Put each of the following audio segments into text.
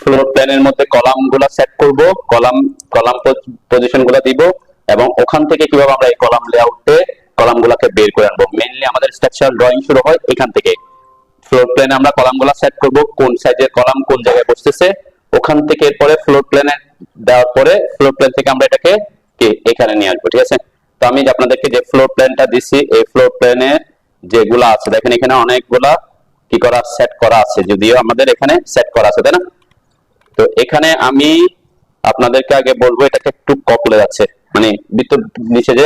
Floor প্ল্যানের মধ্যে কলামগুলো set করব, কলাম পজিশনগুলো দিব, এবং ওখান থেকে কিভাবে আমরা এই কলাম লেআউটে কলামগুলোকে বের করে আনবো। মেইনলি আমাদের স্ট্রাকচারাল ড্রয়িং শুরু হয় এখান থেকে। ফ্লোর প্ল্যানে আমরা কলামগুলো সেট করব, কোন সাইজের কলাম কোন জায়গায় বসতেছে, ওখান থেকে এরপরে ফ্লোর প্ল্যানে দেওয়ার পরে ফ্লোর প্ল্যান থেকে আমরা এটাকে এখানে নিয়ে আসবো। ঠিক আছে, তো আমি আপনাদেরকে যে ফ্লোর প্ল্যানটা দিছি, এই ফ্লোর প্ল্যানে যেগুলো আছে দেখেন এখানে অনেকগুলা কি করা সেট করা আছে, যদিও আমাদের এখানে সেট করা আছে, তাই না? তো এখানে আমি আপনাদেরকে আগে বলবো এটাকে একটু কপলে যাচ্ছে, মানে ভিতর নিচে যে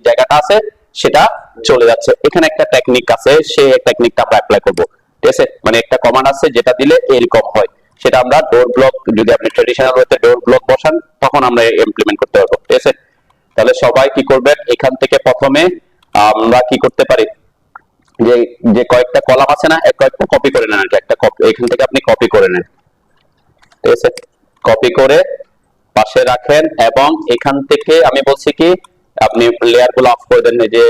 জায়গাটা আছে সেটা চলে যাচ্ছে। এখানে একটা টেকনিক আছে, সেই টেকনিকটা আমরা অ্যাপ্লাই করব। ঠিক আছে, মানে একটা কমান্ড আছে যেটা দিলে এরকম হয়, সেটা আমরা ডোর ব্লক, যদি আপনি ট্র্যাডিশনাল ওয়েতে ডোর ব্লক বসান তখন আমরা ইমপ্লিমেন্ট করতে পারবো। ঠিক আছে, তাহলে সবাই কি করবেন, এখান থেকে প্রথমে আমরা কি করতে পারি, যে যে কয়েকটা কলাম আছে না, কয়েকটা কপি করে নেন, একটা কপি এখান থেকে আপনি কপি করে নেন। ঠিক আছে, কপি করে পাশে রাখেন, এবং এখান থেকে আমি বলছি কি আপনি লেয়ার গুলো অফ করে দেন। যে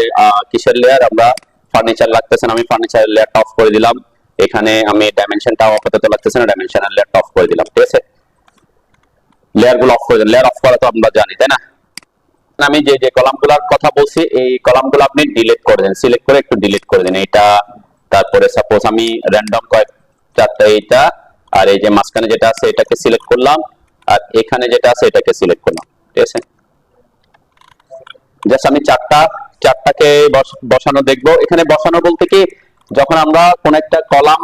কিসের লেয়ার, আমরা ফার্নিচার লাগতেছে না, আমি ফার্নিচার লেয়ারটা অফ করে দিলাম। এখানে আমি ডাইমেনশনটা আপাতত লাগতেছে না, ডাইমেনশনাল লেয়ারটা অফ করে দিলাম। ঠিক আছে, লেয়ার গুলো অফ করে দেন। লেয়ার অফ করা তো আমরা জানি, তাই না? আমি যে যে কলামগুলোর কথা বলছি এই কলামগুলো আপনি ডিলিট করে দেন, সিলেক্ট করে একটু ডিলিট করে দেন এটা। তারপরে সাপোজ আমি র্যান্ডম কয়েক চারটা এইটা, আর এই যে মাঝখানে যেটা আছে এটাকে সিলেক্ট করলাম, আর এখানে যেটা আছে এটাকে সিলেক্ট করলাম। ঠিক আছে, জাস্ট আমি চারটাকে বসানো দেখবো। এখানে বসানো বলতে কি, যখন আমরা কোন একটা কলাম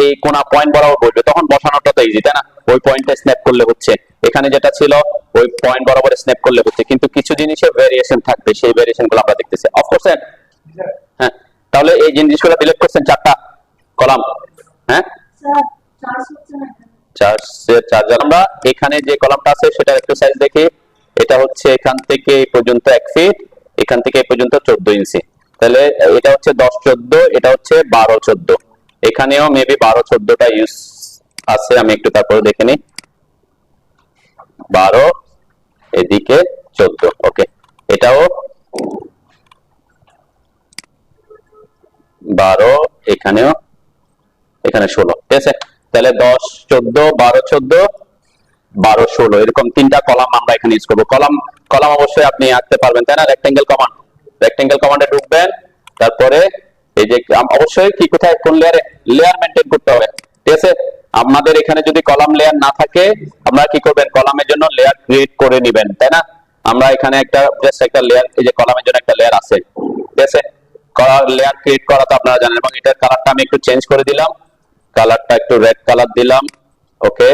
এই কোনা পয়েন্ট বরাবর বসবে তখন বসানোটা তো ইজি, তাই না? ওই পয়েন্টটা স্ন্যাপ করলে হচ্ছে, এখানে যেটা ছিল ওই পয়েন্ট বরাবর স্ন্যাপ করলে হচ্ছে, কিন্তু কিছু জিনিসে ভেরিয়েশন থাকবে, সেই ভেরিয়েশন গুলো আমরা দেখতেছি। অফ করছেন? হ্যাঁ, তাহলে এই জিনিসগুলো ডিলিট করছেন চারটা কলাম। হ্যাঁ, চার আমরা এখানে যে কলামটা আছে সেটা একটু সাইজ দেখি। এটা হচ্ছে এখান থেকে এই পর্যন্ত 1 ফিট, এখান থেকে এই পর্যন্ত 14 ইঞ্চি। তাহলে এটা হচ্ছে 10-14, এটা হচ্ছে 12-14, এখানেও মেবি 12-14টা ইউজ আছে। আমি একটু তারপরে দেখে নিই। 12 এদিকে 14, ওকে, এটাও 12, এখানেও, এখানে 16। ঠিক আছে, তাহলে 10-14, 12-14, 12-16 এরকম তিনটা কলাম আমরা এখানে ইউজ করবো। কলাম অবশ্যই আপনি আঁকতে পারবেন, তাই না? রেক্টেঙ্গেল কমান্ডে ঢুকবেন, তারপরে এই যে অবশ্যই কি কোথায় কোন লেয়ার মেইনটেইন করতে হবে। ঠিক আছে, আমাদের এখানে যদি কলাম লেয়ার না থাকে আমরা কি করবেন, কলামের জন্য লেয়ার ক্রিয়েট করে নেবেন, তাই না? আমরা এখানে জাস্ট একটা লেয়ার, এই যে কলামের জন্য একটা লেয়ার আছে। ঠিক আছে, লেয়ার ক্রিয়েট করা তো আপনারা জানেন, এবং এটার কালারটা আমি একটু চেঞ্জ করে দিলাম, কালারটা একটু রেড কালার দিলাম। ওকে,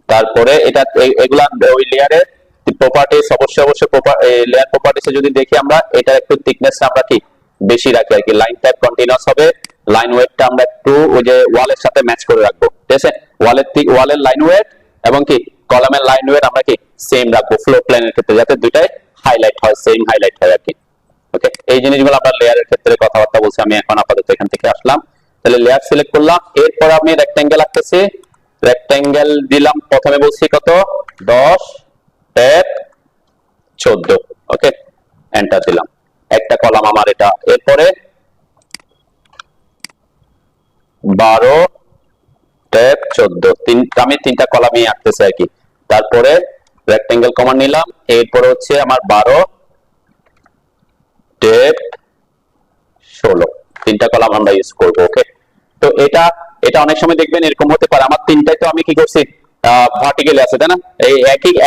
তারপরে এটা এগুলা ওই লেয়ারের প্রপার্টিজ, অবশ্যই লেয়ার প্রপার্টিসে যদি দেখি আমরা, এটা একটু থিকনেসটা আমরা কি বেশি রাখি আর কি। লাইন টাইপ কন্টিনিউয়াস হবে, লাইন ওয়েটটা আমরা একটু ওই যে ওয়ালের সাথে ম্যাচ করে রাখবো। ঠিক আছে, ওয়ালের লাইন ওয়েট এবং কি কলামের লাইন ওয়েট আমরা কি সেম রাখবো ফ্লোর প্ল্যানের ক্ষেত্রে, যাতে দুইটাই হাইলাইট হয়, সেম হাইলাইট হয় আর কি। ওকে, এই জিনিসগুলো আমরা লেয়ারের ক্ষেত্রে কথাবার্তা বলছি। আমি এখন আপাতত এখান থেকে আসলাম, তাহলে লেয়ার সিলেক্ট করলাম। এরপর আমি রেক্টেঙ্গেল আঁকতেছি, রেক্টেঙ্গেল দিলাম, প্রথমে বলছি কত, 10-14। ওকে, এন্টার দিলাম, একটা কলাম আমার এটা। এরপরে 12-14, আমি তিনটা কলামই আঁকতেছি আর কি। তারপরে রেক্টেঙ্গেল কমান্ড নিলাম, এরপরে হচ্ছে আমার 12-16, তিনটা কলাম আমরা ইউজ করবো। ওকে, তো এটা অনেক সময় দেখবেন এরকম হতে পারে, আমার তিনটাই তো আমি কি করছি ভার্টিক্যালি আছে, তাই না? এই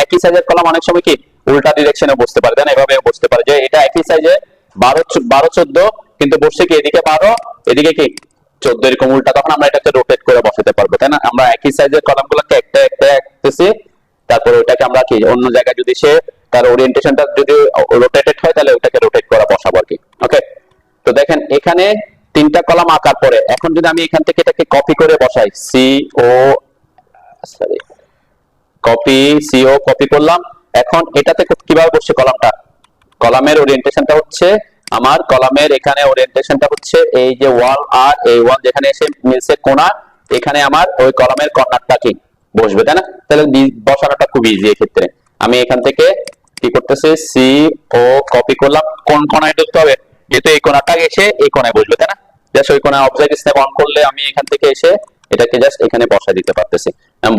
একই সাইজের কলাম অনেক সময় কি উল্টা ডিরেকশনে বসতে পারে, তাই না? এভাবে বসতে পারে যে এটা একই সাইজে 12-14 কিন্তু বসছে কি এদিকে 12 এদিকে কি 14, এরকম উল্টা, তখন আমরা এটাকে রোটেট করে বসাতে পারবো, তাই না? আমরা একই সাইজের কলামগুলোকে একটা একটা আঁকতেছি, তারপর ওটাকে আমরা কি অন্য জায়গায় যদি সে তার ওরিয়েন্টেশনটা যদি রোটেটেড হয় তাহলে ওটাকে রোটেট করে বসাবো আর কি। ওকে, তো দেখেন এখানে তিনটা কলাম আঁকার পরে এখন যদি আমি এখান থেকে এটাকে কপি করে বসাই, কপি করলাম। এখন এটাতে কিভাবে বসছে কলামটা, কলামের ওরিয়েন্টেশনটা হচ্ছে আমার কলামের এখানে ওরিয়েন্টেশনটা হচ্ছে এই যে ওয়াল, আর এই ওয়াল যেখানে এসে মিলছে কোণা, এখানে আমার ওই কলামের কর্নারটা কি বসবে, তাই না? তাহলে বসানোটা খুব ইজি। এক্ষেত্রে আমি এখান থেকে কি করতেছি, কপি করলাম, কোন কোণায় ঢুকতে হবে, যেহেতু এই কোণাটা এসে এই কোণায় বসবে, তাই না? জাস্ট ওই কোণায় অবজেক্ট স্ন্যাপ অন করলে আমি এখান থেকে এসে এটাকে জাস্ট এখানে বসা দিতে পারতেছি।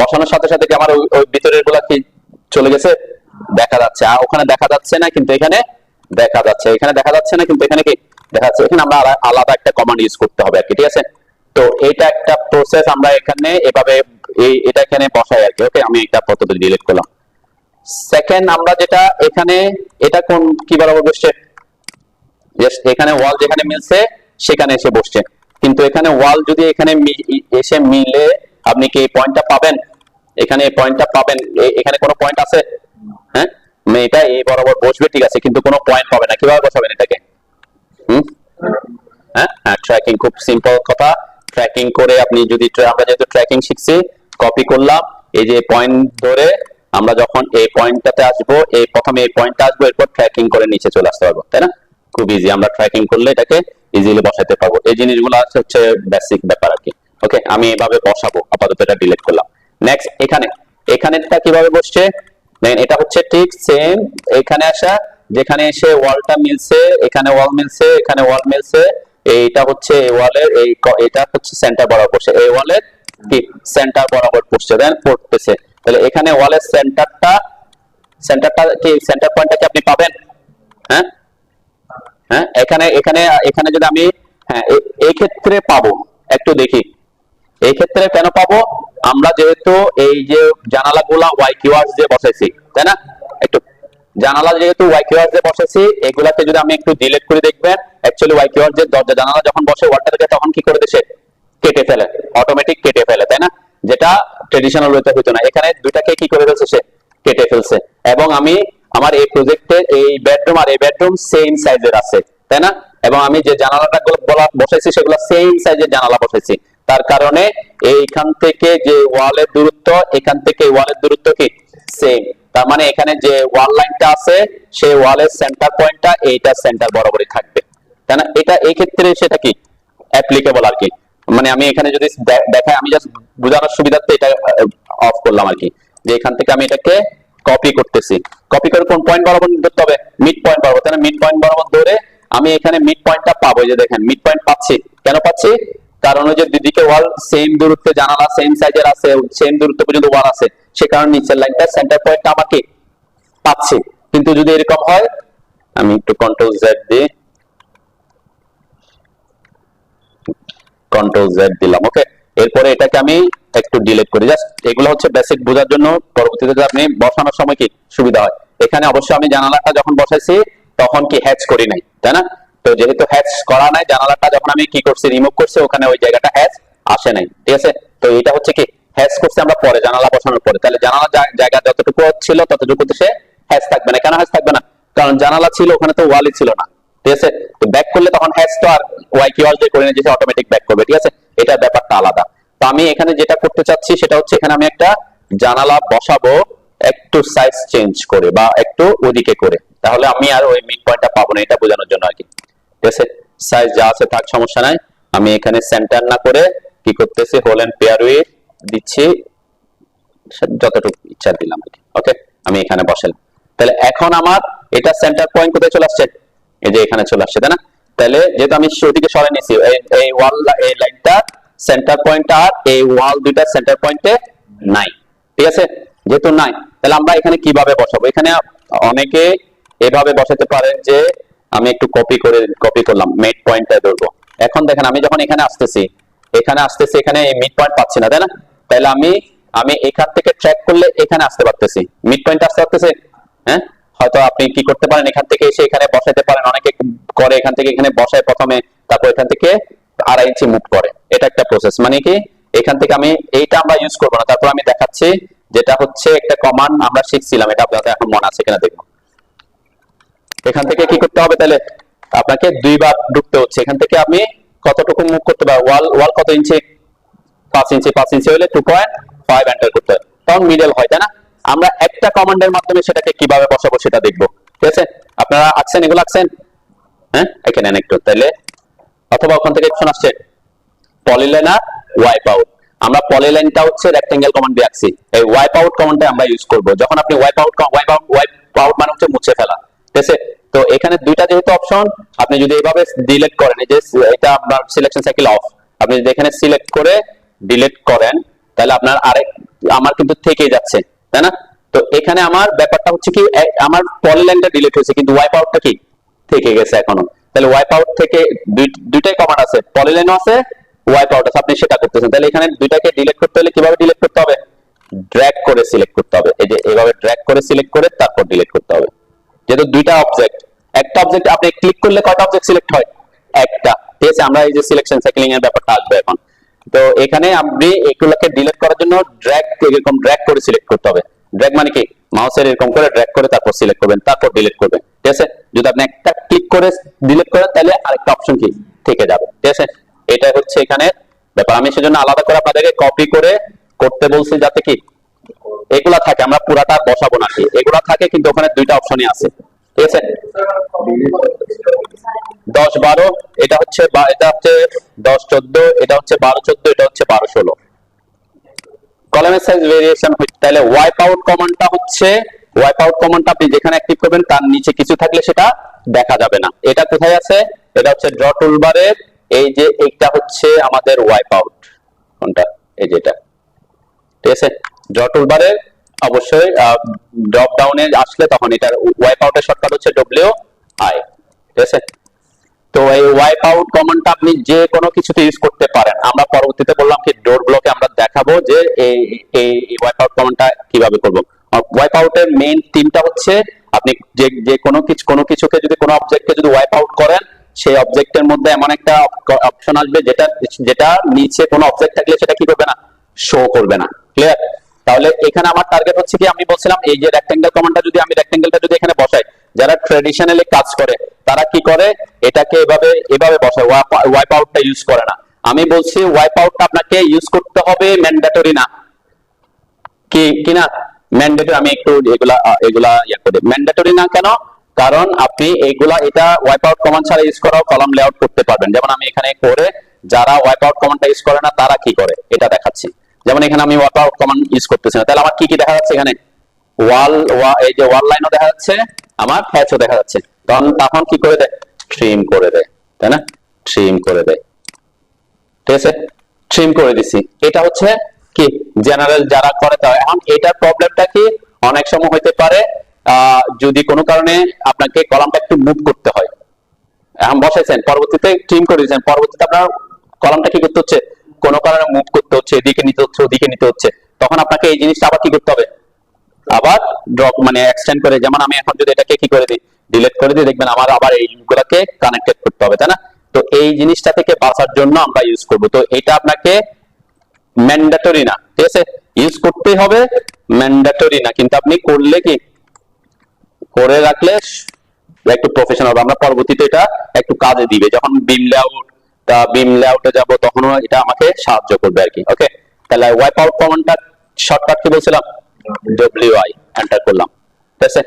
বসানোর সাথে সাথে কি আমার ওই ভিতরের গুলা কি চলে গেছে? দেখা যাচ্ছে। আর ওখানে দেখা যাচ্ছে না, কিন্তু এখানে দেখা যাচ্ছে। এখানে দেখা যাচ্ছে না, কিন্তু এখানে কি দেখা যাচ্ছে? এখানে আমরা আলাদা একটা কমান্ড ইউজ করতে হবে আর কি, ঠিক আছে? তো এটা একটা প্রসেস, আমরা এখানে এভাবে এটা এখানে বসাই আর কি। ওকে, আমি একটা পদ্ধতি ডিলিট করলাম। সেকেন্ড, আমরা যেটা এখানে, এটা কোন কি বরাবর বসছে? এখানে ওয়াল যেখানে মিলছে সেখানে এসে বসছে, কিন্তু এখানে ওয়াল যদি এখানে এসে মিলে আপনি কি এই পয়েন্টটা পাবেন? এখানে এই পয়েন্টটা পাবেন? এখানে কোনো পয়েন্ট আছে? হ্যাঁ, এটা এই বরাবর বসবে, ঠিক আছে, কিন্তু কোনো পয়েন্ট পাবে না। কিভাবে বসাবেন এটাকে? হ্যাঁ, ট্র্যাকিং, খুব সিম্পল কথা। ট্র্যাকিং করে আপনি যদি, আমরা যেহেতু ট্র্যাকিং শিখছি, কপি করলাম, এই যে পয়েন্ট ধরে আমরা যখন এই পয়েন্টটাতে আসবো, এই প্রথমে এই পয়েন্টটা আসবো, এরপর ট্র্যাকিং করে নিচে চলে আসতে পারবো, তাই না? খুব ইজি, আমরা ট্র্যাকিং করলে এটাকে ইজিলি বসাতে পারবো। এই জিনিসগুলো হচ্ছে বেসিক ব্যাপার আর কি। ওকে, আমি এভাবে বসাবো, আপাতত এটা ডিলিট করলাম। নেক্সট, এখানেটা কিভাবে বসছে? এটা হচ্ছে ঠিক সেম, এখানে আসা, যেখানে এসে ওয়ালটা মিলছে, এখানে ওয়াল মিলছে, এখানে ওয়াল মিলছে, এইটা হচ্ছে এই ওয়ালের এটা হচ্ছে সেন্টার বরাবর পড়ছে, এই ওয়ালের কি সেন্টার বরাবর পড়ছে, দেন পড়তেছে। তাহলে এখানে ওয়ালের সেন্টারটা কি, সেন্টার পয়েন্টটা কি আপনি পাবেন? হ্যাঁ হ্যাঁ, এখানে এখানে এখানে যদি আমি, হ্যাঁ, এই ক্ষেত্রে পাবো, একটু দেখি এই ক্ষেত্রে কেন পাবো? আমরা যেহেতু এই যে জানালাগুলা ওয়াই কিওয়ার্ডস দিয়ে বসাইছি, তাই না? একটু জানালা যেহেতু ওয়াই কিওয়ার্ডস দিয়ে বসাইছি, এগুলাকে যদি আমি একটু ডিলিট করে দেখবেন, অ্যাকচুয়ালি ওয়াই কিওয়ার্ডস এর দরজা জানালা যখন বসে ওয়ালটাকে, তখন কি করে দেশে কেটে ফেলে, অটোমেটিক কেটে ফেলে, তাই না? যেটা ট্রেডিশনাল ওয়েতে হতো না। এখানে দুইটাকে কি করে ফেলছে, সে কেটে ফেলছে। এবং আমি আমার এই প্রজেক্টের এই বেডরুম আর এই বেডরুম সেম সাইজের আছে, তাই না? এবং আমি যে জানালাটা বসাইছি সেগুলো সেম সাইজের জানালা বসাইছি। তার কারণে এইখান থেকে যে ওয়ালের দূরত্ব, এখান থেকে ওয়ালের দূরত্ব কি সেম। তার মানে এখানে যে ওয়াল লাইনটা আছে, সেই ওয়ালের সেন্টার পয়েন্টটা এইটা সেন্টার বরাবরই থাকবে, তাই না? এটা এই ক্ষেত্রে সেটা কি অ্যাপ্লিকেবল আর কি। মানে আমি এখানে যদি দেখাই, আমি জাস্ট বোঝানোর সুবিধার্থে এটা অফ করলাম আর কি, যে এখান থেকে আমি এটাকে কপি করতেছি। কপি করে কোন পয়েন্ট বরাবর ধরতে হবে? মিড পয়েন্ট বরাবর, তাই না? মিড পয়েন্ট বরাবর ধরে আমি এখানে মিড পয়েন্টটা পাবো। এই যে দেখেন মিড পয়েন্ট পাচ্ছি। কেন পাচ্ছি? কারণ ওই যে দুদিকে ওয়াল সেম দূরত্বে, জানালা সেম সাইজের আছে, সেম দূরত্ব পর্যন্ত ওয়াল আছে, সে কারণে নিচের লাইনটা সেন্টার পয়েন্টটা আমাকে পাচ্ছি। কিন্তু যদি এরকম হয়, আমি একটু কন্ট্রোল জেড দিই, কন্ট্রোল জেড দিলাম। ওকে, এরপরে এটাকে আমি একটু ডিলিট করি। জাস্ট এগুলো হচ্ছে বেসিক বোঝার জন্য, পরবর্তীতে আপনি বসানোর সময় কি সুবিধা হয়। এখানে অবশ্যই আমি জানালাটা যখন বসাইছি তখন কি হ্যাচ করি নাই, তাই না? তো যেহেতু হ্যাচ করা নাই, জানালাটা যখন আমি কি করছি, রিমুভ করছি, ওখানে ওই জায়গাটা হ্যাচ আসে নাই, ঠিক আছে? তো এটা হচ্ছে কি হ্যাচ করছি আমরা পরে, জানালা বসানোর পরে। তাহলে জানালা জায়গা যতটুকু ছিল ততটুকুতে সে হ্যাচ থাকবে না। কেন হ্যাচ থাকবে না? কারণ জানালা ছিল, ওখানে তো ওয়ালই ছিল না, ঠিক আছে? তো ব্যাক করলে তখন হ্যাচ তো আর ওয়াই কিওয়ার্ড দিয়ে করে নিয়ে অটোমেটিক ব্যাক করবে, ঠিক আছে? এটা ব্যাপারটা আলাদা। তো আমি এখানে যেটা করতে চাচ্ছি সেটা হচ্ছে, এখানে আমি একটা জানালা বসাবো একটু সাইজ চেঞ্জ করে বা একটু ওদিকে করে, তাহলে আমি আর ওই মিড পয়েন্টটা পাবো না, এটা বোঝানোর জন্য আর কি, ঠিক আছে? সাইজ যা আছে থাক, সমস্যা নাই। আমি এখানে সেন্টার না করে কি করতেছি, হোল এন্ড পেয়ার উইথ দিচ্ছি, যতটুকু ইচ্ছা দিলাম আর কি। ওকে, আমি এখানে বসালাম। তাহলে এখন আমার এটা সেন্টার পয়েন্ট কোথায় চলে আসছে? এই যে এখানে চলে আসছে, তাই না? তাহলে যেহেতু আমি ওদিকে সরে নিয়েছি, এই ওয়াল, এই লাইনটা সেন্টার পয়েন্ট আর এই ওয়াল দুইটা সেন্টার পয়েন্টে নাই, ঠিক আছে? যেহেতু নাই, তাহলে আমরা এখানে কিভাবে বসাবো? এখানে অনেকে এভাবে বসাতে পারেন যে, আমি একটু কপি করলাম, মিড পয়েন্টটা ধরবো। এখন দেখেন আমি যখন এখানে আসতেছি, এখানে মিড পয়েন্ট পাচ্ছি না, তাই না? তাহলে আমি এখান থেকে ট্র্যাক করলে এখানে আসতে পারতেছি, মিড পয়েন্ট আসতে পারতেছে। হ্যাঁ, হয়তো আপনি কি করতে পারেন, এখান থেকে এসে এখানে বসাইতে পারেন। অনেকে করে এখান থেকে এখানে বসায় প্রথমে, তারপর এখান থেকে 2.5 ইঞ্চি মুভ করে। এটা একটা প্রসেস। মানে কি, এখান থেকে আমি এইটা আমরা ইউজ করবো না, তারপর আমি দেখাচ্ছি যেটা হচ্ছে একটা কমান্ড আমরা শিখছিলাম, এটা আপনাদের এখন মনে আছে কিনা দেখবো। এখান থেকে কি করতে হবে? তাহলে আপনাকে 2 বার ঢুকতে হচ্ছে। এখান থেকে আমি কতটুকু মুভ করতে পারবো? ওয়াল কত ইঞ্চি? 5 ইঞ্চি। 5 ইঞ্চি হলে 2.5 এন্টার করতে হয়, তখন মিডল হয়, তাই না? আমরা একটা কমান্ডের মাধ্যমে সেটাকে কিভাবে বসাবো সেটা দেখবো, ঠিক আছে? আপনারা আঁকছেন, এগুলো আঁকছেন? হ্যাঁ, এখানে একটু তাহলে, অথবা ওখান থেকে অপশন আসছে পলিলাইন আর ওয়াইপ আউট। আমরা পলিলাইনটা হচ্ছে রেক্টেঙ্গেল কমান্ড দিয়ে আঁকছি, এই ওয়াইপ আউট কমান্ডটা আমরা ইউজ করব যখন আপনি ওয়াইপ আউট মানে হচ্ছে মুছে ফেলা, ঠিক আছে? তো এখানে দুইটা যেহেতু অপশন, আপনি যদি এইভাবে ডিলিট করেন, এই যে এটা আপনার সিলেকশন সাইকেল অফ, আপনি যদি এখানে সিলেক্ট করে ডিলিট করেন, তাহলে আপনার আরেক আমার কিন্তু থেকে যাচ্ছে, তাই না? তো এখানে আমার ব্যাপারটা হচ্ছে কি, আমার পলিলাইনটা ডিলিট হয়েছে কিন্তু ওয়াইপ আউটটা কি থেকে গেছে এখনো। তাহলে ওয়াইপ আউট থেকে দুইটাই কমান্ড আছে, পলিলাইনও আছে, ওয়াইপ আউট আছে, আপনি সেটা করতেছেন। তাহলে এখানে দুইটাকে ডিলিট করতে হলে কিভাবে ডিলিট করতে হবে? ড্র্যাগ করে সিলেক্ট করতে হবে, এই যে এইভাবে ড্র্যাগ করে সিলেক্ট করে তারপর ডিলিট করতে হবে। যেহেতু দুইটা অবজেক্ট, একটা অবজেক্ট আপনি ক্লিক করলে কয়টা অবজেক্ট সিলেক্ট হয়? একটা। ঠিক আছে, আমরা এই যে সিলেকশন সাইক্লিং এর ব্যাপারটা আসবে এখন। তো এখানে আপনি এগুলোকে ডিলিট করার জন্য ড্র্যাগ, এরকম ড্র্যাগ করে সিলেক্ট করতে হবে। ড্র্যাগ মানে কি, মাউসের এরকম করে ড্র্যাগ করে তারপর সিলেক্ট করবেন, তারপর ডিলিট করবেন। ঠিক আছে, যদি আপনি একটা ক্লিক করে ডিলিট করেন তাহলে আরেকটা অপশন কি থেকে যাবে। ঠিক আছে, এটা হচ্ছে এখানে ব্যাপার। আমি সেজন্য আলাদা করে আপনাদেরকে কপি করে করতে বলছি, যাতে কি এগুলা থাকে, আমরা পুরাটা বসাবো না, কি এগুলা থাকে কিন্তু ওখানে দুইটা অপশনই আছে। ঠিক আছে, 10-12, এটা হচ্ছে 10-14, এটা হচ্ছে 12-14, এটা হচ্ছে 12-16। কলামের সাইজ ভেরিয়েশন হচ্ছে, তাহলে ওয়াইপ আউট কমান্ডটা হচ্ছে, ওয়াইপ আউট কমান্ডটা আপনি যেখানে অ্যাক্টিভ করবেন তার নিচে কিছু থাকলে সেটা দেখা যাবে না। এটা কোথায় আছে? এটা হচ্ছে ড্র টুলবারের, এই যে এইটা হচ্ছে আমাদের ওয়াইপ আউট, কোনটা? এই যে এটা। ঠিক আছে, ড্র টুলবারের অবশ্যই ড্রপ ডাউনে আসলে তখন এটার ওয়াইপ আউটের শর্টকাট হচ্ছে WI। ঠিক আছে, তো এই ওয়াইপ আউট কমান্ডটা আপনি যে কোনো কিছুতে ইউজ করতে পারেন। আমরা পরবর্তীতে বললাম কি ডোর ব্লকে আমরা দেখাবো যে এই ওয়াইপ আউট কমান্ডটা কিভাবে করব। ওয়াইপ আউটের মেইন থিমটা হচ্ছে আপনি যে কোনো কিছুকে যদি কোনো অবজেক্টকে যদি ওয়াইপ আউট করেন, সেই অবজেক্টের মধ্যে এমন একটা অপশন আসবে যেটা নিচে কোনো অবজেক্ট থাকলে সেটা কি করবে না, শো করবে না। ক্লিয়ার? তাহলে এখানে আমার টার্গেট হচ্ছে কি, আমি বলছিলাম এই যে রেক্টেঙ্গেল কমান্ডটা যদি আমি রেক্টেঙ্গেলটা যদি এখানে বসাই, যারা ট্রেডিশনালি কাজ করে তারা কি করে, এটাকে এভাবে বসায়, ওয়াইপ আউটটা ইউজ করে না। আমি বলছি ওয়াইপ আউটটা আপনাকে ইউজ করতে হবে, ম্যান্ডেটরি না, কিনা ম্যান্ডেটরি। আমি একটু এগুলা ইয়া করি, ম্যান্ডেটরি না কেন? কারণ আপনি এটা ওয়াইপ আউট কমান্ড ছাড়া ইউজ করা কলাম লেআউট করতে পারবেন। যেমন আমি এখানে করে, যারা ওয়াইপ আউট কমান্ডটা ইউজ করে না তারা কি করে এটা দেখাচ্ছি। যেমন এখানে আমি ওয়াইপ আউট কমান্ড ইউজ করতেছি না, তাহলে আমার কি দেখা যাচ্ছে এখানে? এই যে ওয়াল লাইনও দেখা যাচ্ছে, আমার হ্যাচও দেখা যাচ্ছে। তখন কি করে দেয়? ট্রিম করে দেয়, তাই না? ট্রিম করে দেয়। ঠিক আছে, ট্রিম করে দিছি। এটা হচ্ছে কি জেনারেল যারা করে তারা। এখন এটার প্রবলেমটা কি, অনেক সময় হইতে পারে যদি কোনো কারণে আপনাকে কলামটা একটু মুভ করতে হয়, এখন বসাইছেন, পরবর্তীতে ট্রিম করে দিয়েছেন, পরবর্তীতে আপনার কলামটা কি করতে হচ্ছে, কোনো কারণে মুভ করতে হচ্ছে, এদিকে নিতে হচ্ছে, ওদিকে নিতে হচ্ছে, তখন আপনাকে এই জিনিসটা আবার কি করতে হবে, আবার ড্রপ মানে এক্সটেন্ড করে। যেমন আমি এখন যদি এটাকে কি করে দিই, ডিলিট করে দিই, দেখবেন আমার আবার এইগুলোকে কানেক্টেড করতে হবে, তাই না? তো এই জিনিসটা থেকে বাঁচার জন্য আমরা ইউজ করব। তো এটা আপনাকে ম্যান্ডেটরি না, ঠিক আছে, ইউজ করতেই হবে, ম্যান্ডেটরি না, কিন্তু আপনি করলে কি করে রাখলে একটু প্রফেশনাল হবে। আমরা পরবর্তীতে এটা একটু কাজে দিবে, যখন বিম লেআউটে যাব তখনও এটা আমাকে সাহায্য করবে আর কি। ওকে, তাহলে ওয়াইপ আউট কমান্ডটা শর্টকাট কি বলছিলাম, WI এন্টার করলাম। ঠিক আছে,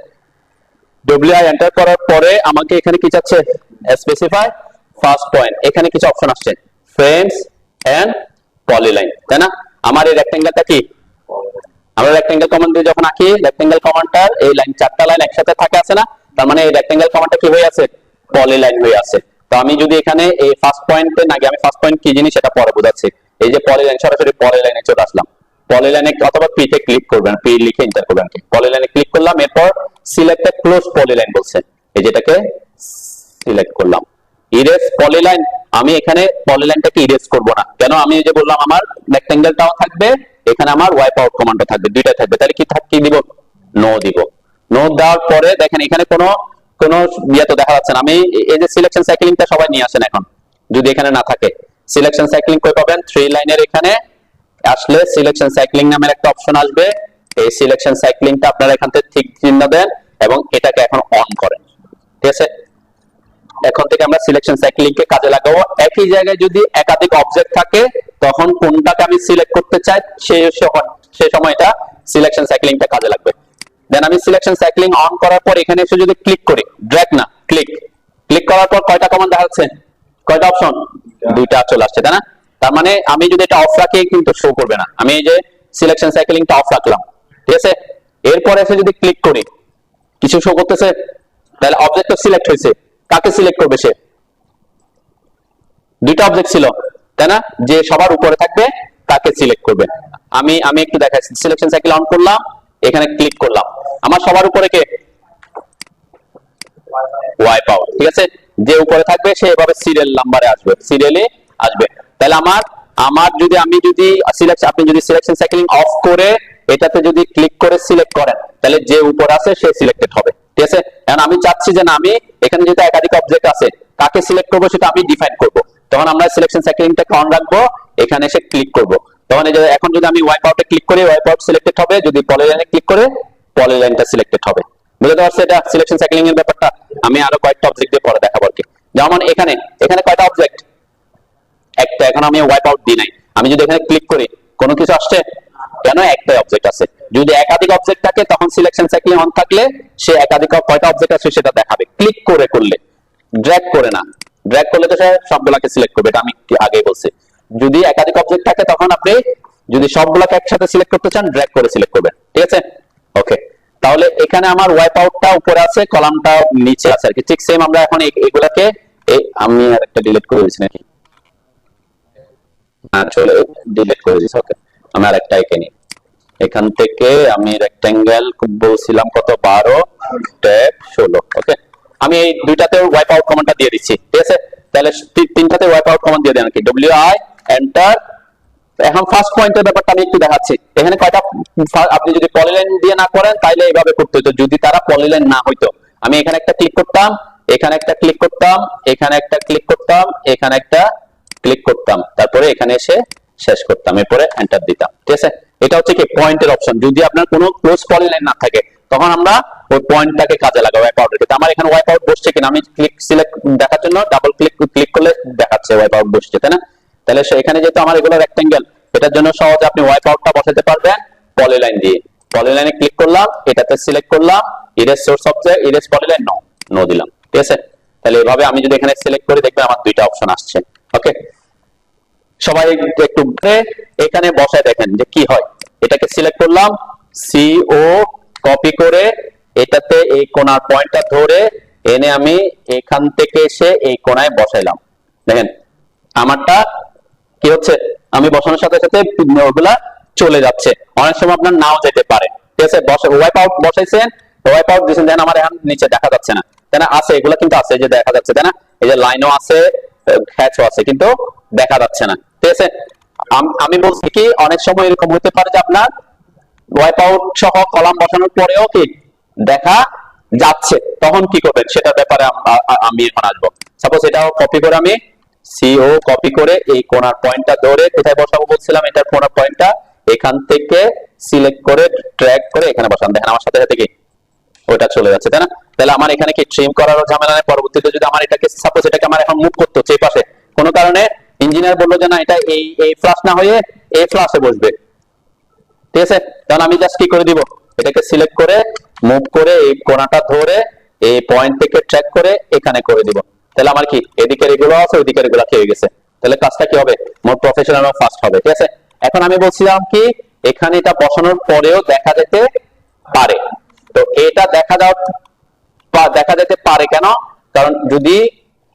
WI এন্টার করার পরে আমাকে এখানে কি চাচ্ছে, স্পেসিফাই ফার্স্ট পয়েন্ট। এখানে কিছু অপশন আসছে, ফ্রেমস এন্ড পলিলাইন, তাই না? আমার এই রেক্টেঙ্গেলটা কি, আমরা রেক্টেঙ্গেল কমান্ড দিয়ে যখন আঁকি, রেক্টেঙ্গেল কমান্ডটার এই লাইন, চারটা লাইন একসাথে থাকে আছে না, তার মানে এই রেক্টেঙ্গেল কমান্ডটা কি হয়ে আছে, পলিলাইন হয়ে আছে। তো আমি যদি এখানে এই ফার্স্ট পয়েন্টে না গিয়ে, আমি ফার্স্ট পয়েন্ট কি জিনিস সেটা পরে বোঝাচ্ছি। এই যে পলিলাইন, সরাসরি পলিলাইনে চলে আসলাম। পলিলাইনে অথবা পি তে ক্লিক করবেন, পি লিখে এন্টার করবেন। পলিলাইনে ক্লিক করলাম, এরপর সিলেক্ট ক্লোজ পলিলাইন বলছে, এই যেটাকে সিলেক্ট করলাম। ইরেজ পলিলাইন, আমি এখানে পলিলাইনটাকে ইরেজ করব না, কেন? আমি যে বললাম আমার রেক্টেঙ্গেলটাও থাকবে, এখানে আমার ওয়াইপ আউট কমান্ডও থাকবে, দুইটা থাকবে। তাহলে কি দিব, নো দিব। নো দেওয়ার পরে দেখেন এখানে কোনো ইয়ে তো দেখা যাচ্ছে না। আমি এই যে সিলেকশন সাইক্লিংটা সবাই নিয়ে আসেন এখন, যদি এখানে না থাকে সিলেকশন সাইক্লিং কই পাবেন, 3 লাইনের এখানে আসলে সিলেকশন সাইক্লিং নামের একটা অপশন আসবে। এই সিলেকশন সাইক্লিংটা আপনারা এখান থেকে ঠিক চিহ্ন দেন এবং এটাকে এখন অন করেন। ঠিক আছে, এখন থেকে আমরা সিলেকশন সাইক্লিংকে কাজে লাগাবো। একই জায়গায় যদি একাধিক অবজেক্ট থাকে, তখন কোনটাকে আমি সিলেক্ট করতে চাই সেই সময় এটা সিলেকশন সাইক্লিংটা কাজে লাগবে। দেন আমি সিলেকশন সাইক্লিং অন করার পর এখানে এসে যদি ক্লিক করি, ড্র্যাগ না ক্লিক করার পর কয়টা কমান্ড দেখাচ্ছে, কয়টা অপশন, দুইটা চলে আসছে, তাই না? তার মানে আমি যদি এটা অফ রাখি কিন্তু শো করবে না। আমি এই যে সিলেকশন সাইক্লিংটা অফ রাখলাম, ঠিক আছে, এরপর এসে যদি ক্লিক করি কিছু শো করতেছে, তাহলে অবজেক্ট সিলেক্ট হয়েছে। কাকে সিলেক্ট করবে সে, দুইটা অবজেক্ট ছিল, তাই না? যে সবার উপরে থাকবে তাকে সিলেক্ট করবে। আমি আমি একটু দেখাই, সিলেকশন সাইকেল অন করলাম, এখানে ক্লিক করলাম, আমার সবার উপরে কে ওয়াইপ আউট, ঠিক আছে। যে উপরে থাকবে সে এভাবে সিরিয়াল নাম্বারে আসবে, সিরিয়ালে আসবে। তাহলে আমার আমার যদি আমি যদি আপনি যদি সিলেকশন সাইক্লিং অফ করে এটাতে যদি ক্লিক করে সিলেক্ট করেন, তাহলে যে উপরে আছে সে সিলেক্টেড হবে, ঠিক আছে। এখন আমি চাচ্ছি যে না, আমি এখানে যেটা একাধিক অবজেক্ট আছে কাকে সিলেক্ট করব সেটা আমি ডিফাইন করব। তখন আমরা সিলেকশন সাইক্লিংটাকে অন রাখবো, এখানে এসে ক্লিক করব। তখন এই যে এখন যদি আমি ওয়াইপ আউটে ক্লিক করি, ওয়াইপ আউট সিলেক্টেড হবে, যদি পলিলাইনে ক্লিক করে পলিলাইনটা সিলেক্টেড হবে। বুঝতে পারছেন এটা সিলেকশন সাইক্লিং এর ব্যাপারটা? আমি আরো কয়েকটা অবজেক্ট দিয়ে পরে দেখাবো আর কি। যেমন এখানে এখানে কয়টা অবজেক্ট? একটা। এখন আমি ওয়াইপ আউট দিই নাই, আমি যদি এখানে ক্লিক করি কোনো কিছু আসছে? কেন? একটাই অবজেক্ট আছে। যদি একাধিক অবজেক্ট থাকে তখন সিলেকশন সাইক্লিং অন থাকলে সে একাধিক কয়টা অবজেক্ট আছে সেটা দেখাবে। ক্লিক করে করলে, ড্র্যাগ করে না, ড্র্যাগ করলে তো সে সবগুলোকে সিলেক্ট করবে, এটা আমি আগেই বলছি। যদি একাধিক অবজেক্ট থাকে তখন আপনি যদি সবগুলোকে একসাথে সিলেক্ট করতে চান ড্র্যাগ করে সিলেক্ট করবেন, ঠিক আছে। ওকে, তাহলে এখানে আমার ওয়াইপ আউটটা উপরে আছে, কলামটা নিচে আছে আর কি। ঠিক সেম আমরা এখন এগুলাকে আমি আরেকটা ডিলিট করে দিয়েছি নাকি? চলে ডিলিট করে দিয়েছি। ওকে, আমি আরেকটা এঁকে নিই। এখান থেকে আমি রেক্টেঙ্গেল বলছিলাম কত, 12 ট্যাব 16। ওকে, আমি এই দুইটাতে ওয়াইপ আউট কমান্ডটা দিয়ে দিচ্ছি, ঠিক আছে। তাহলে তিনটাতে ওয়াইপ আউট কমান্ড দিয়ে দেন কি, WI এন্টার। এখন ফার্স্ট পয়েন্টের ব্যাপারটা আমি একটু দেখাচ্ছি। এখানে কয়টা, আপনি যদি পলিলাইন দিয়ে না করেন তাইলে এইভাবে করতে হতো। যদি তারা পলিলাইন না হইতো, আমি এখানে একটা ক্লিক করতাম, এখানে একটা ক্লিক করতাম, এখানে একটা ক্লিক করতাম, এখানে একটা ক্লিক করতাম, তারপরে এখানে এসে শেষ করতাম, এরপরে এন্টার দিতাম, ঠিক আছে। এটা হচ্ছে কি পয়েন্টের অপশন। যদি আপনার কোনো ক্লোজ পলিলাইন না থাকে তখন আমরা ওই পয়েন্টটাকে কাজে লাগাবো ওয়াইপ আউটের ক্ষেত্রে। আমার এখানে ওয়াইপ আউট বসছে কিনা আমি ক্লিক সিলেক্ট দেখার জন্য ডাবল ক্লিক করলে দেখাচ্ছে ওয়াইপ আউট বসছে, তাই না? তাহলে এখানে যেহেতু আমার এগুলো রেক্টেঙ্গেল, এটার জন্য সহজে আপনি ওয়াইপ আউটটা বসাতে পারবেন পলিলাইন দিয়ে। পলিলাইনে ক্লিক করলাম, এটাতে সিলেক্ট করলাম, erase source object, erase polyline, no দিলাম, ঠিক আছে। তাহলে এভাবে আমি যদি এখানে সিলেক্ট করি দেখবেন আমার দুইটা অপশন আসছে। ওকে, সবাই একটু এখানে বসায় দেখেন যে কি হয়। এটাকে সিলেক্ট করলাম, CO কপি করে এটাতে এই কোণার পয়েন্টটা ধরে এনে আমি এখান থেকে এসে এই কোণায় বসাইলাম। দেখেন আমারটা কি হচ্ছে, আমি বসানোর সাথে সাথে ওগুলা চলে যাচ্ছে। অনেক সময় আপনার নাও যেতে পারে, ঠিক আছে। ওয়াইপ আউট বসাইছেন, ওয়াইপ আউট দিয়েছেন, দেন আমার এখন নিচে দেখা যাচ্ছে না, তাই না? আছে, এগুলা কিন্তু আছে, যে দেখা যাচ্ছে, তাই না? এই যে লাইনও আছে, হ্যাচও আছে, কিন্তু দেখা যাচ্ছে না, ঠিক আছে। আমি বলছি কি অনেক সময় এরকম হতে পারে যে আপনার ওয়াইপ আউট সহ কলাম বসানোর পরেও কি দেখা যাচ্ছে, তখন কি করবেন সেটার ব্যাপারে আমি এখন আসবো। সাপোজ এটাও কপি করে আমি CO কপি করে এই কোণার পয়েন্টটা ধরে কোথায় বসাবো বলছিলাম, এটার কোণার পয়েন্টটা এখান থেকে সিলেক্ট করে ড্র্যাগ করে এখানে বসান। দেখেন আমার সাথে সাথে কি ওটা চলে যাচ্ছে, তাই না? তাহলে আমার এখানে কি ট্রিম করারও ঝামেলা নেই। পরবর্তীতে যদি আমার এটাকে সাপোজ এটাকে আমার এখন মুভ করতে হচ্ছে এই পাশে, কোনো কারণে ইঞ্জিনিয়ার বললো যে না এটা এই ফ্লাশ না হয়ে এই ফ্লাশে বসবে, ঠিক আছে। তখন আমি জাস্ট কি করে দিব, এটাকে সিলেক্ট করে মুভ করে এই কোণাটা ধরে এই পয়েন্ট থেকে ট্র্যাক করে এখানে করে দিব। তাহলে আমার কি এদিকের এগুলো আছে, ওইদিকের এগুলো খেয়ে গেছে। তাহলে কাজটা কি হবে, মোর প্রফেশনাল এবং ফাস্ট হবে, ঠিক আছে। এখন আমি বলছিলাম কি এখানে এটা বসানোর পরেও দেখা যেতে পারে। তো এটা দেখা যেতে পারে কেন? কারণ